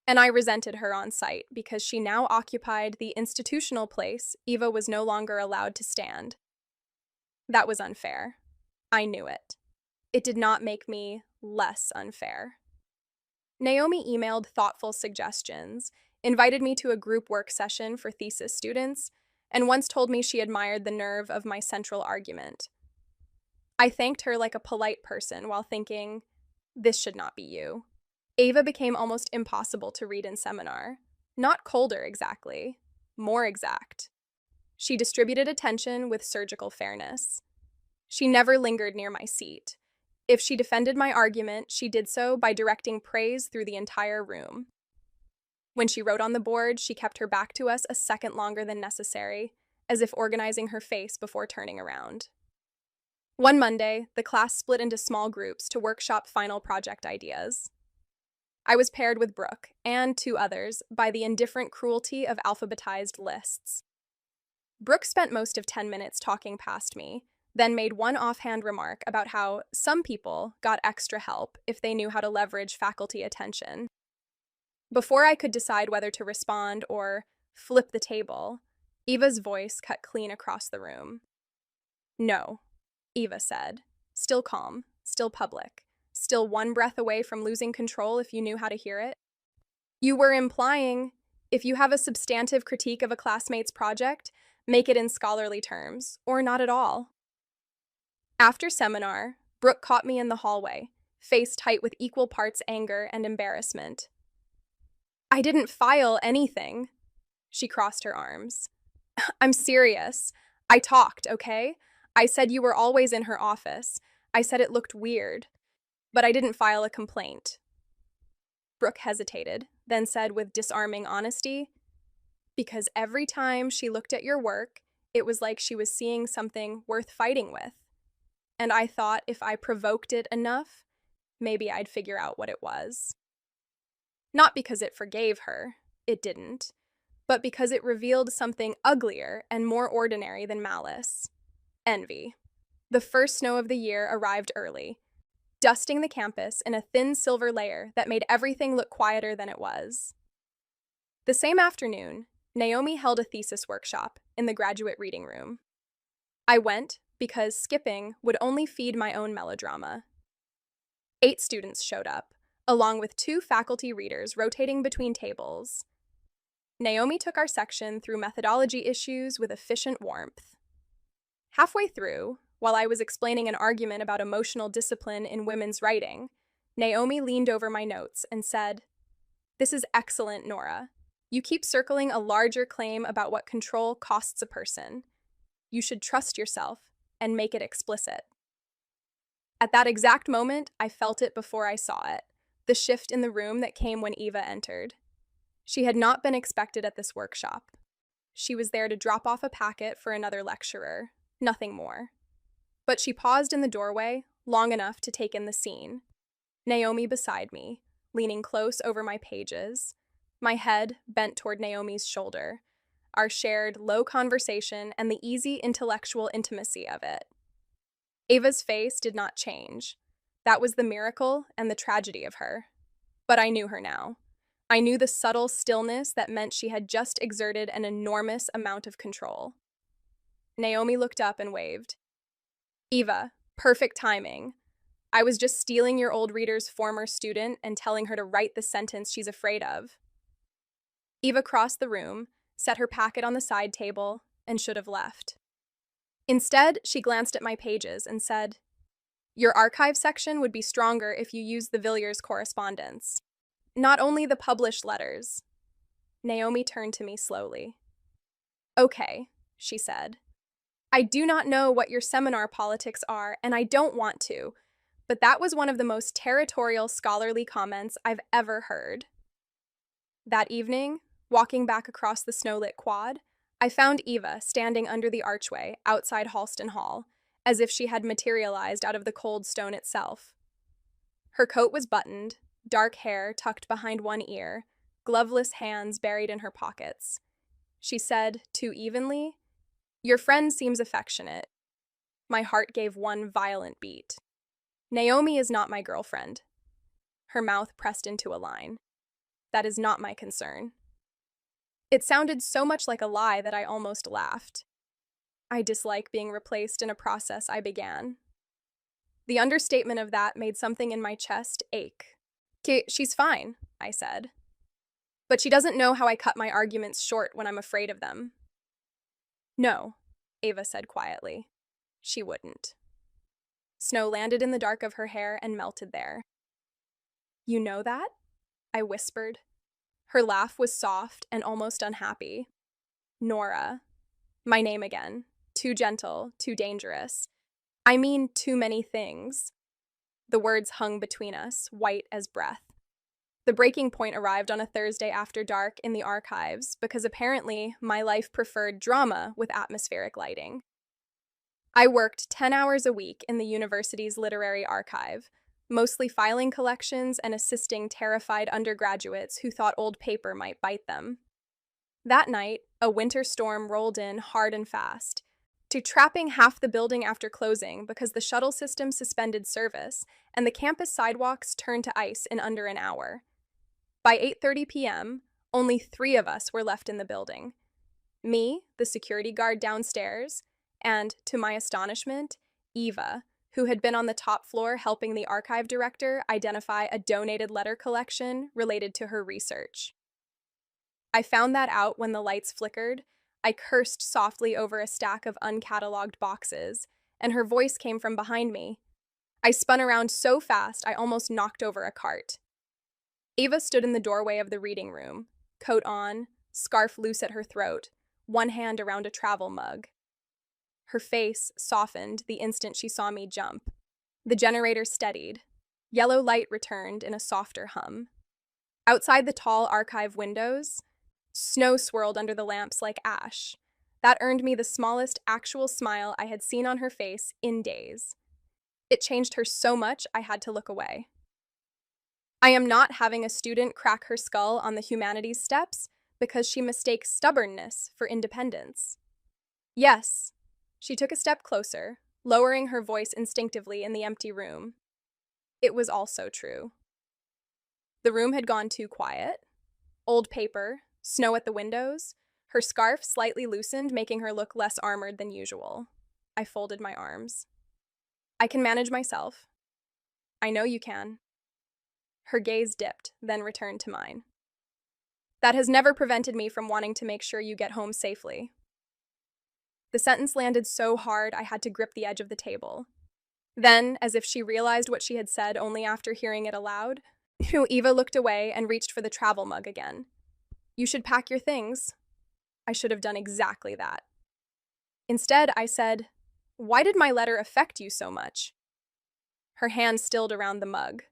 and I resented her on sight because she now occupied the institutional place Eva was no longer allowed to stand. That was unfair. I knew it. It did not make me less unfair. Naomi emailed thoughtful suggestions, invited me to a group work session for thesis students, and once told me she admired the nerve of my central argument. I thanked her like a polite person while thinking, this should not be you. Ava became almost impossible to read in seminar. Not colder exactly, more exact. She distributed attention with surgical fairness. She never lingered near my seat. If she defended my argument, she did so by directing praise through the entire room. When she wrote on the board, she kept her back to us a second longer than necessary, as if organizing her face before turning around. One Monday, the class split into small groups to workshop final project ideas. I was paired with Brooke, and two others, by the indifferent cruelty of alphabetized lists. Brooke spent most of 10 minutes talking past me, then made one offhand remark about how some people got extra help if they knew how to leverage faculty attention. Before I could decide whether to respond or flip the table, Eva's voice cut clean across the room. No, Eva said, still calm, still public, still one breath away from losing control if you knew how to hear it. You were implying, if you have a substantive critique of a classmate's project, make it in scholarly terms, or not at all. After seminar, Brooke caught me in the hallway, face tight with equal parts anger and embarrassment. I didn't file anything. She crossed her arms. I'm serious. I talked, okay? I said you were always in her office. I said it looked weird. But I didn't file a complaint. Brooke hesitated, then said with disarming honesty, because every time she looked at your work, it was like she was seeing something worth fighting with. And I thought if I provoked it enough, maybe I'd figure out what it was. Not because it forgave her, it didn't, but because it revealed something uglier and more ordinary than malice. Envy. The first snow of the year arrived early, dusting the campus in a thin silver layer that made everything look quieter than it was. The same afternoon, Naomi held a thesis workshop in the graduate reading room. I went because skipping would only feed my own melodrama. 8 students showed up, along with 2 faculty readers rotating between tables. Naomi took our section through methodology issues with efficient warmth. Halfway through, while I was explaining an argument about emotional discipline in women's writing, Naomi leaned over my notes and said, "This is excellent, Nora. You keep circling a larger claim about what control costs a person. You should trust yourself and make it explicit." At that exact moment, I felt it before I saw it, the shift in the room that came when Eva entered. She had not been expected at this workshop. She was there to drop off a packet for another lecturer, nothing more. But she paused in the doorway long enough to take in the scene. Naomi beside me, leaning close over my pages, my head bent toward Naomi's shoulder, our shared low conversation and the easy intellectual intimacy of it. Ava's face did not change. That was the miracle and the tragedy of her. But I knew her now. I knew the subtle stillness that meant she had just exerted an enormous amount of control. Naomi looked up and waved. Eva, perfect timing. I was just stealing your old reader's former student and telling her to write the sentence she's afraid of. Eva crossed the room, set her packet on the side table, and should have left. Instead, she glanced at my pages and said, "Your archive section would be stronger if you used the Villiers correspondence. Not only the published letters." Naomi turned to me slowly. "Okay," she said. "I do not know what your seminar politics are, and I don't want to, but that was one of the most territorial scholarly comments I've ever heard." That evening, walking back across the snow-lit quad, I found Eva standing under the archway outside Halston Hall, as if she had materialized out of the cold stone itself. Her coat was buttoned, dark hair tucked behind one ear, gloveless hands buried in her pockets. She said, too evenly, "Your friend seems affectionate." My heart gave one violent beat. Naomi is not my girlfriend. Her mouth pressed into a line. That is not my concern. It sounded so much like a lie that I almost laughed. I dislike being replaced in a process I began. The understatement of that made something in my chest ache. She's fine," I said. "But she doesn't know how I cut my arguments short when I'm afraid of them." "No," Ava said quietly. "She wouldn't." Snow landed in the dark of her hair and melted there. "You know that?" I whispered. Her laugh was soft and almost unhappy. "Nora." My name again. Too gentle, too dangerous. I mean too many things. The words hung between us, white as breath. The breaking point arrived on a Thursday after dark in the archives because apparently my life preferred drama with atmospheric lighting. I worked 10 hours a week in the university's literary archive, mostly filing collections and assisting terrified undergraduates who thought old paper might bite them. That night, a winter storm rolled in hard and fast, to trapping half the building after closing because the shuttle system suspended service and the campus sidewalks turned to ice in under an hour. By 8:30 p.m., only 3 of us were left in the building. Me, the security guard downstairs, and, to my astonishment, Eva, who had been on the top floor helping the archive director identify a donated letter collection related to her research. I found that out when the lights flickered. I cursed softly over a stack of uncatalogued boxes, and her voice came from behind me. I spun around so fast I almost knocked over a cart. Ava stood in the doorway of the reading room, coat on, scarf loose at her throat, one hand around a travel mug. Her face softened the instant she saw me jump. The generator steadied. Yellow light returned in a softer hum. Outside the tall archive windows, snow swirled under the lamps like ash. That earned me the smallest actual smile I had seen on her face in days. It changed her so much I had to look away. I am not having a student crack her skull on the humanities steps because she mistakes stubbornness for independence. Yes. She took a step closer, lowering her voice instinctively in the empty room. It was also true. The room had gone too quiet. Old paper, snow at the windows, her scarf slightly loosened, making her look less armored than usual. I folded my arms. "I can manage myself." "I know you can." Her gaze dipped, then returned to mine. "That has never prevented me from wanting to make sure you get home safely." The sentence landed so hard I had to grip the edge of the table. Then, as if she realized what she had said only after hearing it aloud, Eva looked away and reached for the travel mug again. "You should pack your things." I should have done exactly that. Instead, I said, "Why did my letter affect you so much?" Her hand stilled around the mug.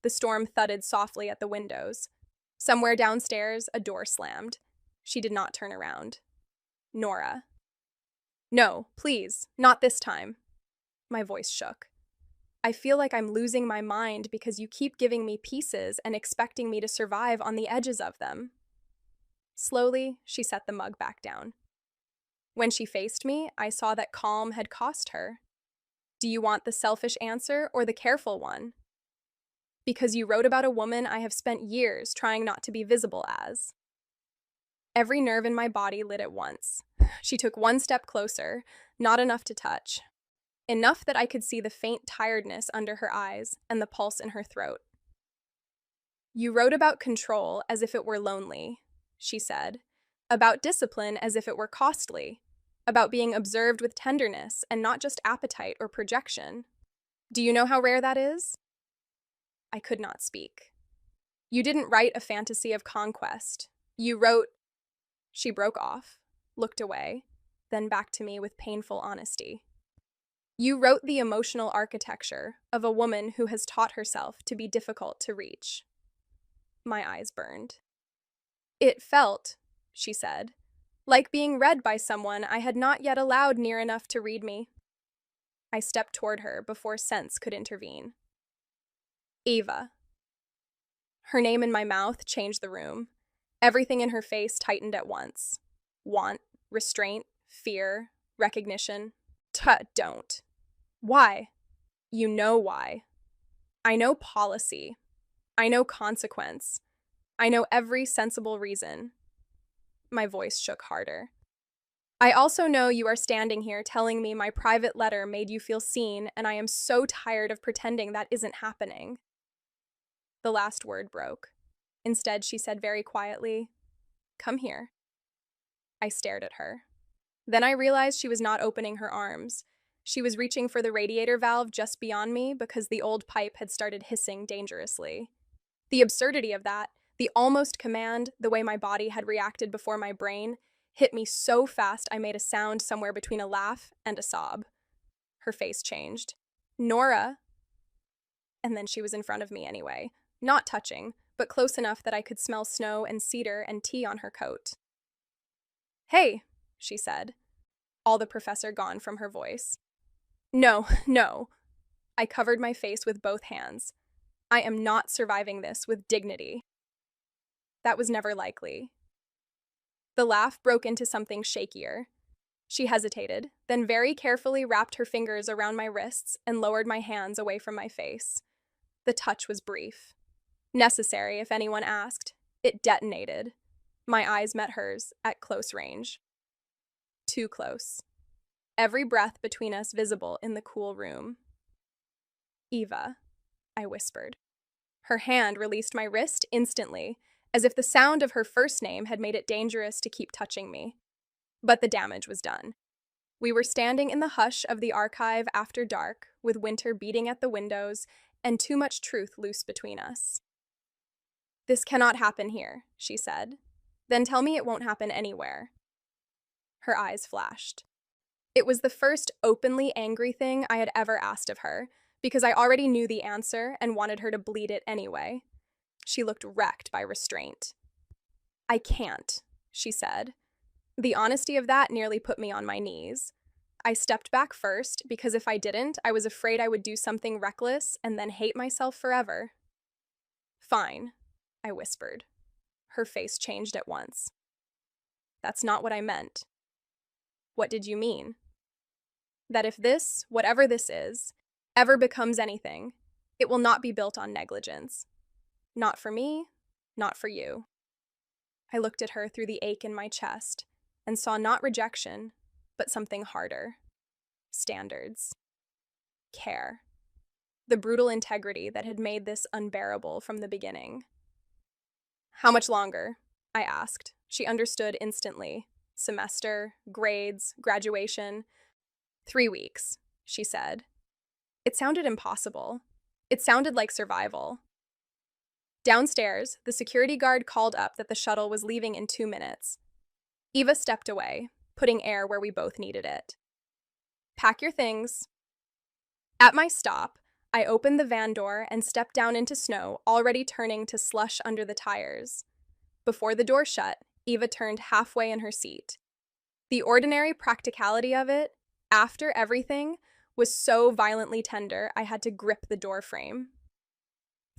The storm thudded softly at the windows. Somewhere downstairs, a door slammed. She did not turn around. "Nora." "No, please, not this time." My voice shook. I feel like I'm losing my mind because you keep giving me pieces and expecting me to survive on the edges of them. Slowly, she set the mug back down. When she faced me, I saw that calm had cost her. Do you want the selfish answer or the careful one? Because you wrote about a woman I have spent years trying not to be visible as. Every nerve in my body lit at once. She took one step closer, not enough to touch. Enough that I could see the faint tiredness under her eyes and the pulse in her throat. You wrote about control as if it were lonely, she said. About discipline as if it were costly. About being observed with tenderness and not just appetite or projection. Do you know how rare that is? I could not speak. You didn't write a fantasy of conquest. You wrote... She broke off, looked away, then back to me with painful honesty. You wrote the emotional architecture of a woman who has taught herself to be difficult to reach. My eyes burned. It felt, she said, like being read by someone I had not yet allowed near enough to read me. I stepped toward her before sense could intervene. Eva. Her name in my mouth changed the room. Everything in her face tightened at once. Want, restraint, fear, recognition. Tut, don't. Why? You know why. I know policy. I know consequence. I know every sensible reason. My voice shook harder. I also know you are standing here telling me my private letter made you feel seen, and I am so tired of pretending that isn't happening. The last word broke. Instead, she said very quietly, "Come here." I stared at her. Then I realized she was not opening her arms. She was reaching for the radiator valve just beyond me because the old pipe had started hissing dangerously. The absurdity of that, the almost command, the way my body had reacted before my brain, hit me so fast I made a sound somewhere between a laugh and a sob. Her face changed. "Nora." And then she was in front of me anyway, not touching, but close enough that I could smell snow and cedar and tea on her coat. "Hey," she said, all the professor gone from her voice. No. I covered my face with both hands. I am not surviving this with dignity. That was never likely. The laugh broke into something shakier. She hesitated, then very carefully wrapped her fingers around my wrists and lowered my hands away from my face. The touch was brief. Necessary, if anyone asked. It detonated. My eyes met hers at close range. Too close. Every breath between us visible in the cool room. "Eva," I whispered. Her hand released my wrist instantly, as if the sound of her first name had made it dangerous to keep touching me. But the damage was done. We were standing in the hush of the archive after dark, with winter beating at the windows and too much truth loose between us. "This cannot happen here," she said. "Then tell me it won't happen anywhere." Her eyes flashed. It was the first openly angry thing I had ever asked of her, because I already knew the answer and wanted her to bleed it anyway. She looked wrecked by restraint. "I can't," she said. The honesty of that nearly put me on my knees. I stepped back first, because if I didn't, I was afraid I would do something reckless and then hate myself forever. "Fine," I whispered. Her face changed at once. "That's not what I meant." "What did you mean?" "That if this, whatever this is, ever becomes anything, it will not be built on negligence. Not for me, not for you." I looked at her through the ache in my chest and saw not rejection, but something harder. Standards. Care. The brutal integrity that had made this unbearable from the beginning. "How much longer?" I asked. She understood instantly. Semester, grades, graduation. 3 weeks, she said. It sounded impossible. It sounded like survival. Downstairs, the security guard called up that the shuttle was leaving in 2 minutes. Eva stepped away, putting air where we both needed it. "Pack your things." At my stop, I opened the van door and stepped down into snow, already turning to slush under the tires. Before the door shut, Eva turned halfway in her seat. The ordinary practicality of it, after everything, was so violently tender I had to grip the door frame.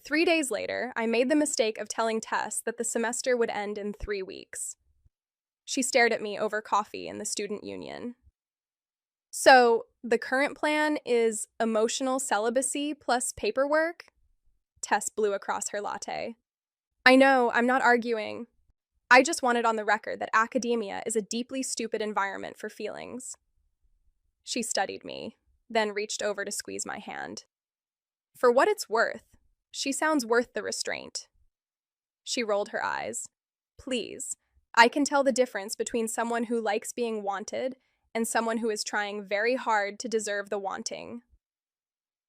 3 days later, I made the mistake of telling Tess that the semester would end in 3 weeks. She stared at me over coffee in the student union. So, the current plan is emotional celibacy plus paperwork? Tess blew across her latte. I know, I'm not arguing. I just wanted on the record that academia is a deeply stupid environment for feelings. She studied me, then reached over to squeeze my hand. For what it's worth, she sounds worth the restraint. She rolled her eyes. Please, I can tell the difference between someone who likes being wanted and someone who is trying very hard to deserve the wanting.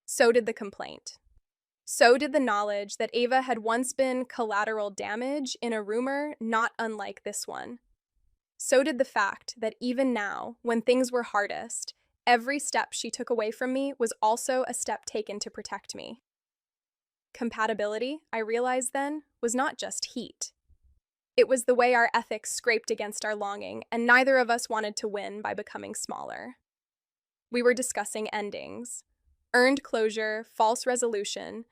So did the complaint. So did the knowledge that Ava had once been collateral damage in a rumor not unlike this one. So did the fact that even now, when things were hardest, every step she took away from me was also a step taken to protect me. Compatibility, I realized then, was not just heat. It was the way our ethics scraped against our longing, and neither of us wanted to win by becoming smaller. We were discussing endings, earned closure, false resolution,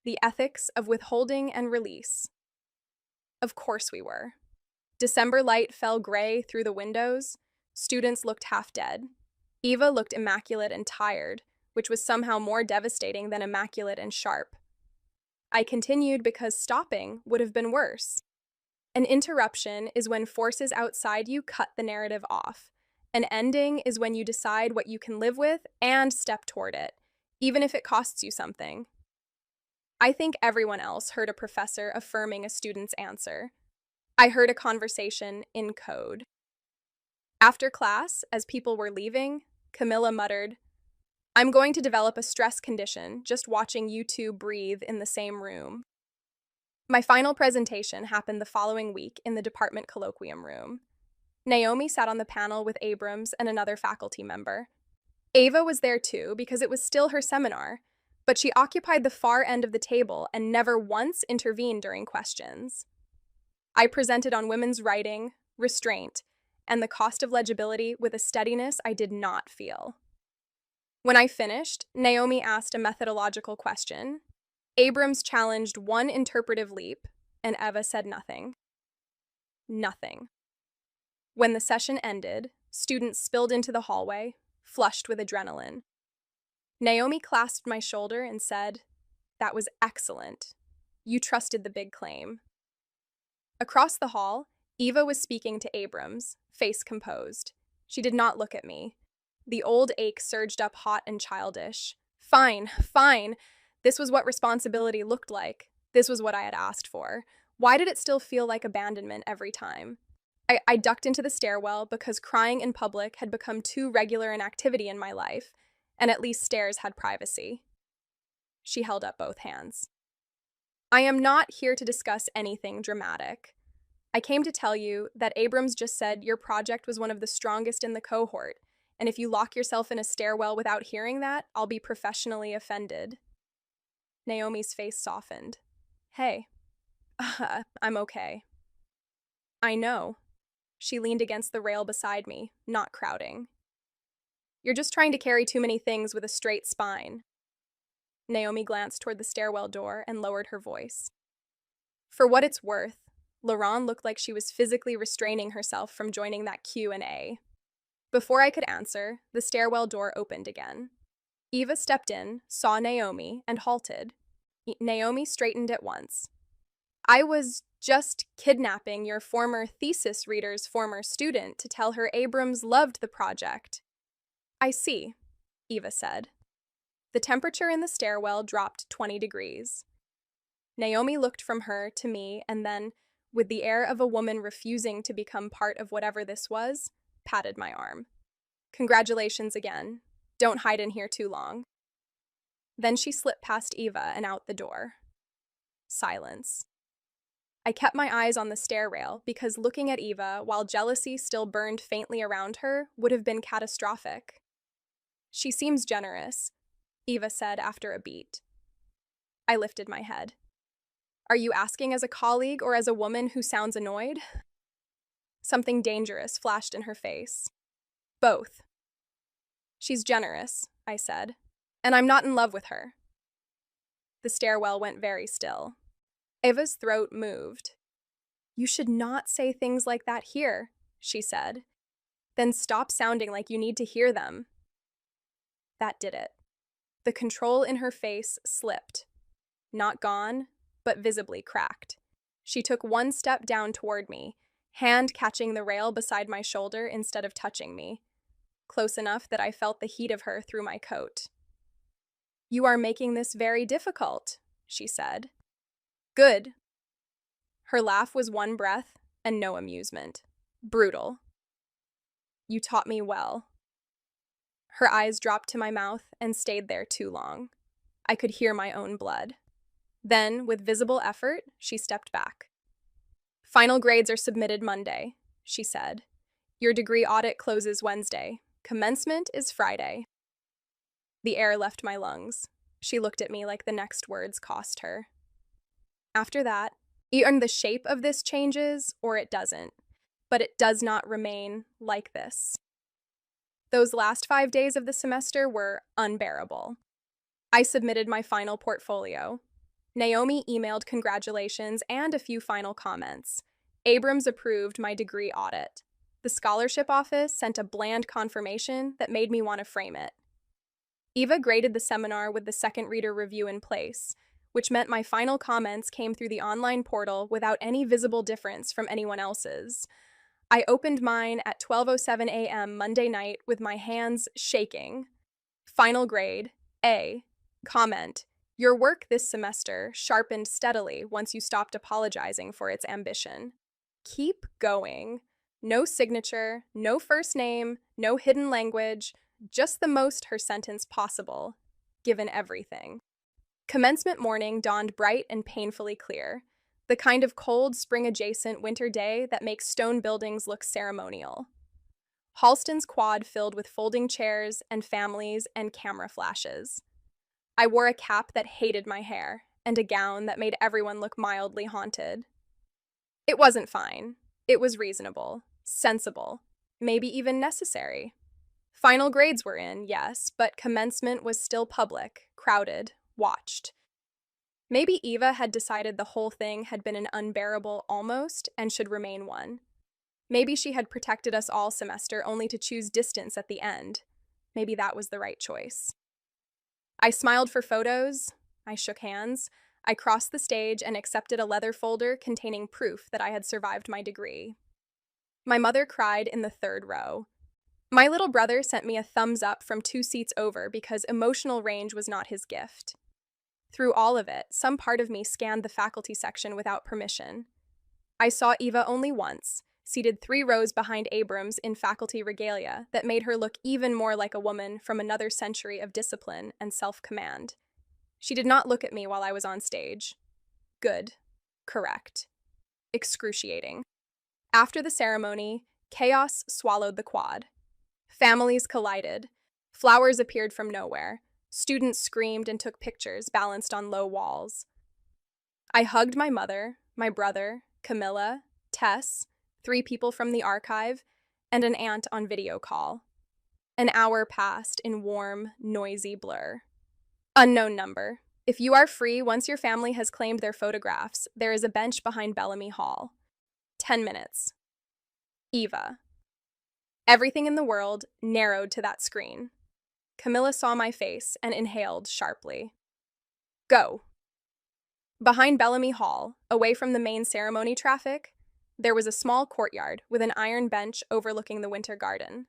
the ethics of withholding and release. Of course we were. December light fell gray through the windows. Students looked half dead. Eva looked immaculate and tired, which was somehow more devastating than immaculate and sharp. I continued because stopping would have been worse. An interruption is when forces outside you cut the narrative off. An ending is when you decide what you can live with and step toward it, even if it costs you something. I think everyone else heard a professor affirming a student's answer. I heard a conversation in code. After class, as people were leaving, Camilla muttered, "I'm going to develop a stress condition just watching you two breathe in the same room." My final presentation happened the following week in the department colloquium room. Naomi sat on the panel with Abrams and another faculty member. Ava was there too because it was still her seminar, but she occupied the far end of the table and never once intervened during questions. I presented on women's writing, restraint, and the cost of legibility with a steadiness I did not feel. When I finished, Naomi asked a methodological question. Abrams challenged one interpretive leap, and Eva said nothing. Nothing. When the session ended, students spilled into the hallway, flushed with adrenaline. Naomi clasped my shoulder and said, "That was excellent. You trusted the big claim." Across the hall, Eva was speaking to Abrams, face composed. She did not look at me. The old ache surged up hot and childish. Fine, fine. This was what responsibility looked like. This was what I had asked for. Why did it still feel like abandonment every time? I ducked into the stairwell because crying in public had become too regular an activity in my life, and at least stairs had privacy. She held up both hands. I am not here to discuss anything dramatic. I came to tell you that Abrams just said your project was one of the strongest in the cohort, and if you lock yourself in a stairwell without hearing that, I'll be professionally offended. Naomi's face softened. Hey, I'm okay. I know. She leaned against the rail beside me, not crowding. You're just trying to carry too many things with a straight spine. Naomi glanced toward the stairwell door and lowered her voice. For what it's worth, Lauren looked like she was physically restraining herself from joining that Q&A. Before I could answer, the stairwell door opened again. Eva stepped in, saw Naomi, and halted. Naomi straightened at once. I was just kidnapping your former thesis reader's former student to tell her Abrams loved the project. I see, Eva said. The temperature in the stairwell dropped 20 degrees. Naomi looked from her to me and then, with the air of a woman refusing to become part of whatever this was, patted my arm. Congratulations again. Don't hide in here too long. Then she slipped past Eva and out the door. Silence. I kept my eyes on the stair rail because looking at Eva while jealousy still burned faintly around her would have been catastrophic. She seems generous, Eva said after a beat. I lifted my head. Are you asking as a colleague or as a woman who sounds annoyed? Something dangerous flashed in her face. Both. She's generous, I said. And I'm not in love with her. The stairwell went very still. Ava's throat moved. You should not say things like that here, she said. Then stop sounding like you need to hear them. That did it. The control in her face slipped. Not gone, but visibly cracked. She took one step down toward me, hand catching the rail beside my shoulder instead of touching me, close enough that I felt the heat of her through my coat. You are making this very difficult, she said. Good. Her laugh was one breath and no amusement. Brutal. You taught me well. Her eyes dropped to my mouth and stayed there too long. I could hear my own blood. Then, with visible effort, she stepped back. Final grades are submitted Monday, she said. Your degree audit closes Wednesday. Commencement is Friday. The air left my lungs. She looked at me like the next words cost her. After that, either the shape of this changes or it doesn't, but it does not remain like this. Those last 5 days of the semester were unbearable. I submitted my final portfolio. Naomi emailed congratulations and a few final comments. Abrams approved my degree audit. The scholarship office sent a bland confirmation that made me want to frame it. Eva graded the seminar with the second reader review in place, which meant my final comments came through the online portal without any visible difference from anyone else's. I opened mine at 12:07 a.m. Monday night with my hands shaking. Final grade, A. Comment. Your work this semester sharpened steadily once you stopped apologizing for its ambition. Keep going. No signature, no first name, no hidden language, just the most her sentence possible, given everything. Commencement morning dawned bright and painfully clear, the kind of cold, spring-adjacent winter day that makes stone buildings look ceremonial. Halston's quad filled with folding chairs and families and camera flashes. I wore a cap that hated my hair and a gown that made everyone look mildly haunted. It wasn't fine. It was reasonable, sensible, maybe even necessary. Final grades were in, yes, but commencement was still public, crowded, watched. Maybe Eva had decided the whole thing had been an unbearable almost and should remain one. Maybe she had protected us all semester only to choose distance at the end. Maybe that was the right choice. I smiled for photos, I shook hands, I crossed the stage and accepted a leather folder containing proof that I had survived my degree. My mother cried in the third row. My little brother sent me a thumbs up from 2 seats over because emotional range was not his gift. Through all of it, some part of me scanned the faculty section without permission. I saw Eva only once, seated 3 rows behind Abrams in faculty regalia that made her look even more like a woman from another century of discipline and self-command. She did not look at me while I was on stage. Good. Correct. Excruciating. After the ceremony, chaos swallowed the quad. Families collided. Flowers appeared from nowhere. Students screamed and took pictures balanced on low walls. I hugged my mother, my brother, Camilla, Tess, 3 people from the archive, and an aunt on video call. An hour passed in warm, noisy blur. Unknown number. If you are free once your family has claimed their photographs, there is a bench behind Bellamy Hall. 10 minutes. Eva. Everything in the world narrowed to that screen. Camilla saw my face and inhaled sharply. Go. Behind Bellamy Hall, away from the main ceremony traffic, there was a small courtyard with an iron bench overlooking the winter garden.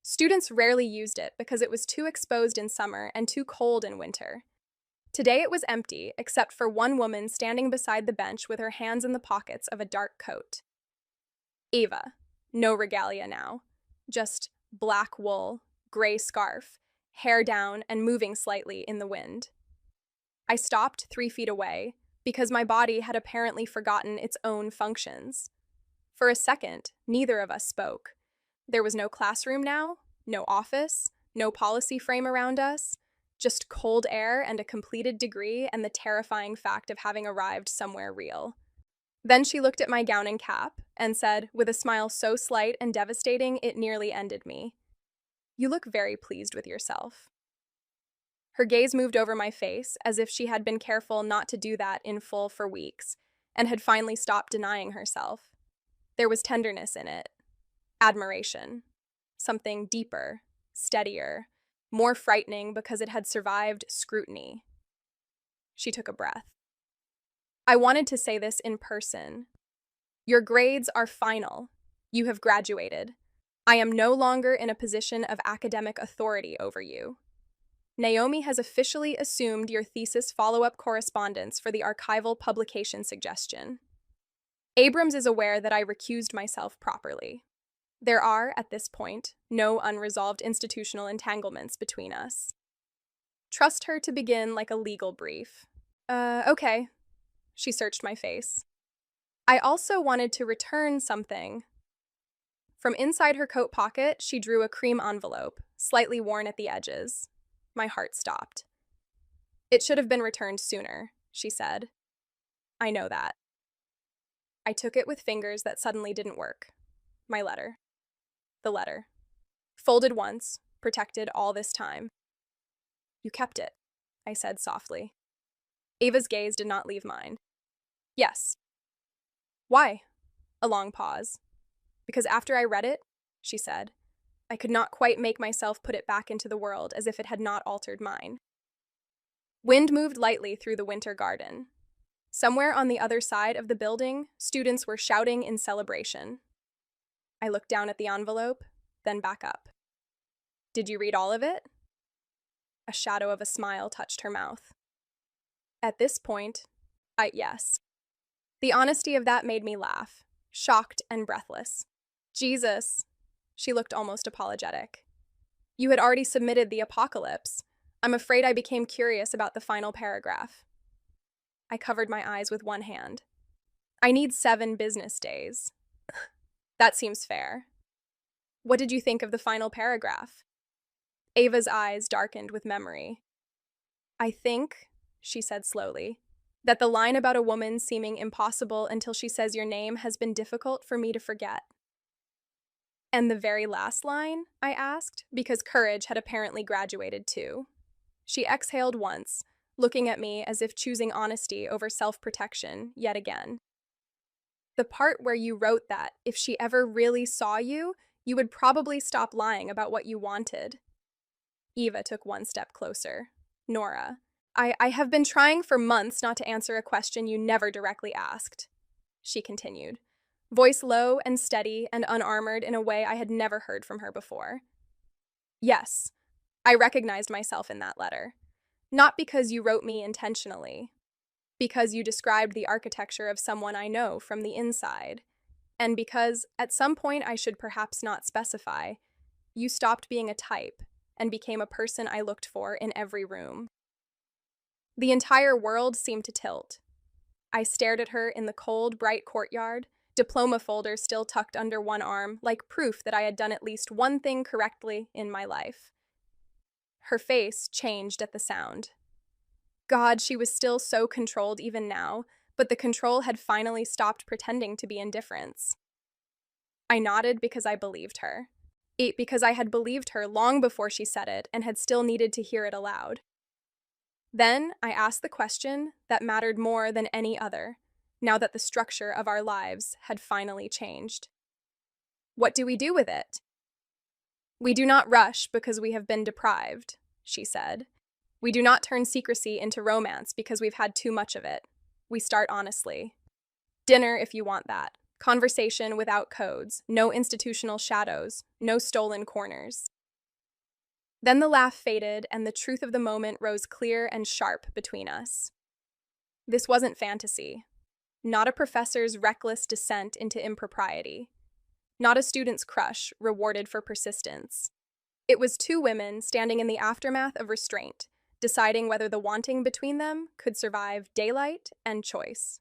Students rarely used it because it was too exposed in summer and too cold in winter. Today it was empty, except for one woman standing beside the bench with her hands in the pockets of a dark coat. Eva. No regalia now. Just black wool, gray scarf, hair down and moving slightly in the wind. I stopped 3 feet away because my body had apparently forgotten its own functions. For a second, neither of us spoke. There was no classroom now, no office, no policy frame around us, just cold air and a completed degree and the terrifying fact of having arrived somewhere real. Then she looked at my gown and cap and said, with a smile so slight and devastating it nearly ended me, "You look very pleased with yourself." Her gaze moved over my face as if she had been careful not to do that in full for weeks and had finally stopped denying herself. There was tenderness in it, admiration, something deeper, steadier, more frightening because it had survived scrutiny. She took a breath. I wanted to say this in person. Your grades are final. You have graduated. I am no longer in a position of academic authority over you. Naomi has officially assumed your thesis follow-up correspondence for the archival publication suggestion. Abrams is aware that I recused myself properly. There are, at this point, no unresolved institutional entanglements between us. Trust her to begin like a legal brief. Okay. She searched my face. I also wanted to return something. From inside her coat pocket, she drew a cream envelope, slightly worn at the edges. My heart stopped. It should have been returned sooner, she said. I know that. I took it with fingers that suddenly didn't work. My letter. The letter. Folded once, protected all this time. You kept it, I said softly. Ava's gaze did not leave mine. Yes. Why? A long pause. Because after I read it, she said, I could not quite make myself put it back into the world as if it had not altered mine. Wind moved lightly through the winter garden. Somewhere on the other side of the building, students were shouting in celebration. I looked down at the envelope, then back up. Did you read all of it? A shadow of a smile touched her mouth. At this point, yes. The honesty of that made me laugh, shocked and breathless. Jesus. She looked almost apologetic. You had already submitted the apocalypse. I'm afraid I became curious about the final paragraph. I covered my eyes with one hand. I need 7 business days. That seems fair. What did you think of the final paragraph? Ava's eyes darkened with memory. I think, she said slowly, that the line about a woman seeming impossible until she says your name has been difficult for me to forget. And the very last line? I asked, because courage had apparently graduated too. She exhaled once, looking at me as if choosing honesty over self-protection yet again. The part where you wrote that if she ever really saw you, you would probably stop lying about what you wanted. Eva took one step closer. Nora, I have been trying for months not to answer a question you never directly asked, she continued, voice low and steady and unarmored in a way I had never heard from her before. Yes, I recognized myself in that letter. Not because you wrote me intentionally, because you described the architecture of someone I know from the inside, and because, at some point I should perhaps not specify, you stopped being a type and became a person I looked for in every room. The entire world seemed to tilt. I stared at her in the cold, bright courtyard, diploma folder still tucked under one arm, like proof that I had done at least one thing correctly in my life. Her face changed at the sound. God, she was still so controlled even now, but the control had finally stopped pretending to be indifference. I nodded because I believed her. Because I had believed her long before she said it and had still needed to hear it aloud. Then I asked the question that mattered more than any other, now that the structure of our lives had finally changed. What do we do with it? We do not rush because we have been deprived, she said. We do not turn secrecy into romance because we've had too much of it. We start honestly. Dinner if you want that. Conversation without codes, no institutional shadows, no stolen corners. Then the laugh faded and the truth of the moment rose clear and sharp between us. This wasn't fantasy. Not a professor's reckless descent into impropriety. Not a student's crush rewarded for persistence. It was 2 women standing in the aftermath of restraint, deciding whether the wanting between them could survive daylight and choice.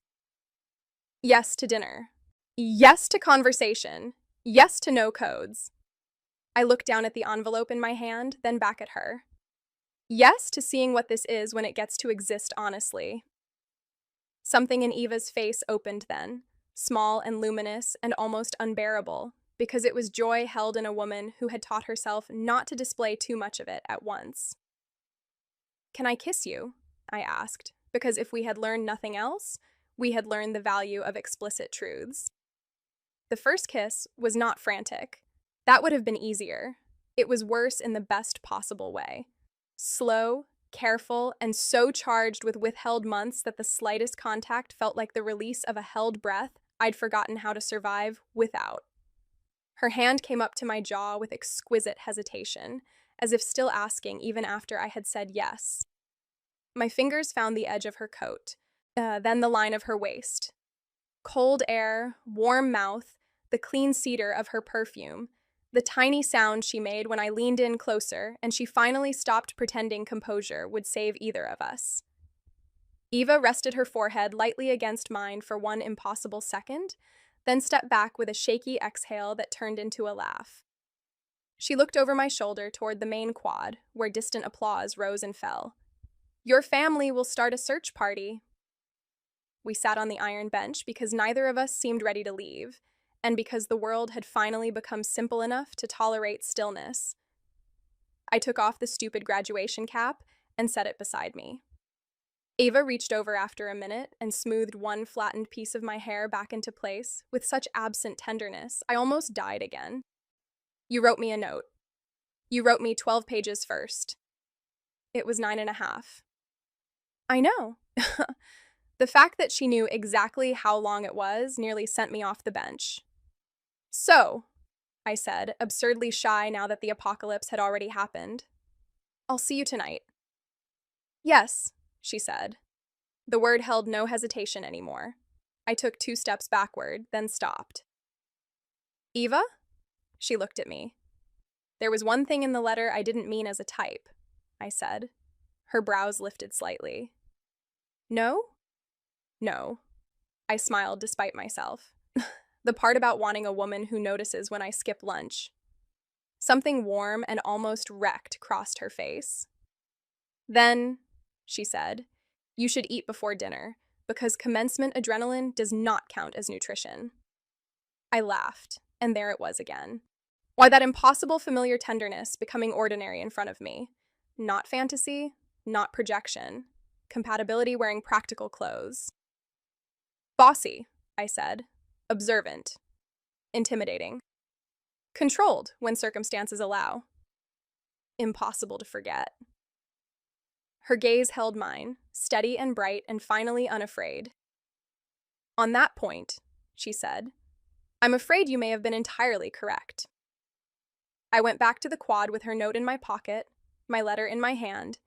Yes to dinner. Yes to conversation. Yes to no codes. I looked down at the envelope in my hand, then back at her. Yes to seeing what this is when it gets to exist honestly. Something in Eva's face opened then, small and luminous and almost unbearable, because it was joy held in a woman who had taught herself not to display too much of it at once. "Can I kiss you?" I asked, because if we had learned nothing else, we had learned the value of explicit truths. The first kiss was not frantic. That would have been easier. It was worse in the best possible way. Slow, careful, and so charged with withheld months that the slightest contact felt like the release of a held breath I'd forgotten how to survive without. Her hand came up to my jaw with exquisite hesitation, as if still asking even after I had said yes. My fingers found the edge of her coat, then the line of her waist. Cold air, warm mouth, the clean cedar of her perfume, the tiny sound she made when I leaned in closer and she finally stopped pretending composure would save either of us. Eva rested her forehead lightly against mine for one impossible second, then stepped back with a shaky exhale that turned into a laugh. She looked over my shoulder toward the main quad, where distant applause rose and fell. "Your family will start a search party." We sat on the iron bench because neither of us seemed ready to leave, and because the world had finally become simple enough to tolerate stillness. I took off the stupid graduation cap and set it beside me. Ava reached over after a minute and smoothed one flattened piece of my hair back into place with such absent tenderness, I almost died again. "You wrote me a note. You wrote me 12 pages first." It was 9.5. I know. The fact that she knew exactly how long it was nearly sent me off the bench. "So," I said, absurdly shy now that the apocalypse had already happened, "I'll see you tonight." "Yes," she said. The word held no hesitation anymore. I took 2 steps backward, then stopped. "Eva?" She looked at me. "There was one thing in the letter I didn't mean as a type," I said. Her brows lifted slightly. "No?" "No." I smiled despite myself. The part about wanting a woman who notices when I skip lunch. Something warm and almost wrecked crossed her face. "Then," she said, "you should eat before dinner, because commencement adrenaline does not count as nutrition." I laughed, and there it was again. Why, that impossible familiar tenderness becoming ordinary in front of me. Not fantasy, not projection. Compatibility wearing practical clothes. "Bossy," I said. "Observant. Intimidating. Controlled when circumstances allow. Impossible to forget." Her gaze held mine, steady and bright and finally unafraid. "On that point," she said, "I'm afraid you may have been entirely correct." I went back to the quad with her note in my pocket, my letter in my hand,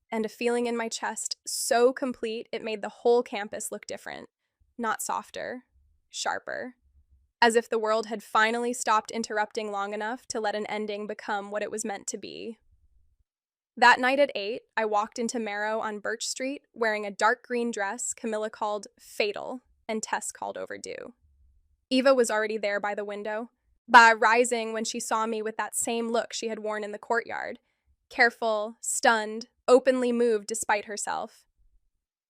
and a feeling in my chest so complete it made the whole campus look different, not softer, sharper, as if the world had finally stopped interrupting long enough to let an ending become what it was meant to be. That night at 8, I walked into Marrow on Birch Street wearing a dark green dress Camilla called fatal and Tess called overdue. Eva was already there by the window, rising when she saw me with that same look she had worn in the courtyard, careful, stunned, openly moved despite herself.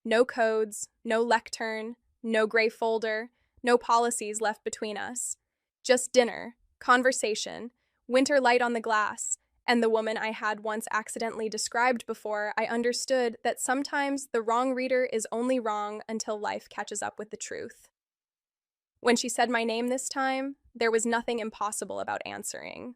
No codes, no lectern, no gray folder, no policies left between us. Just dinner, conversation, winter light on the glass, and the woman I had once accidentally described before I understood that sometimes the wrong reader is only wrong until life catches up with the truth. When she said my name this time, there was nothing impossible about answering.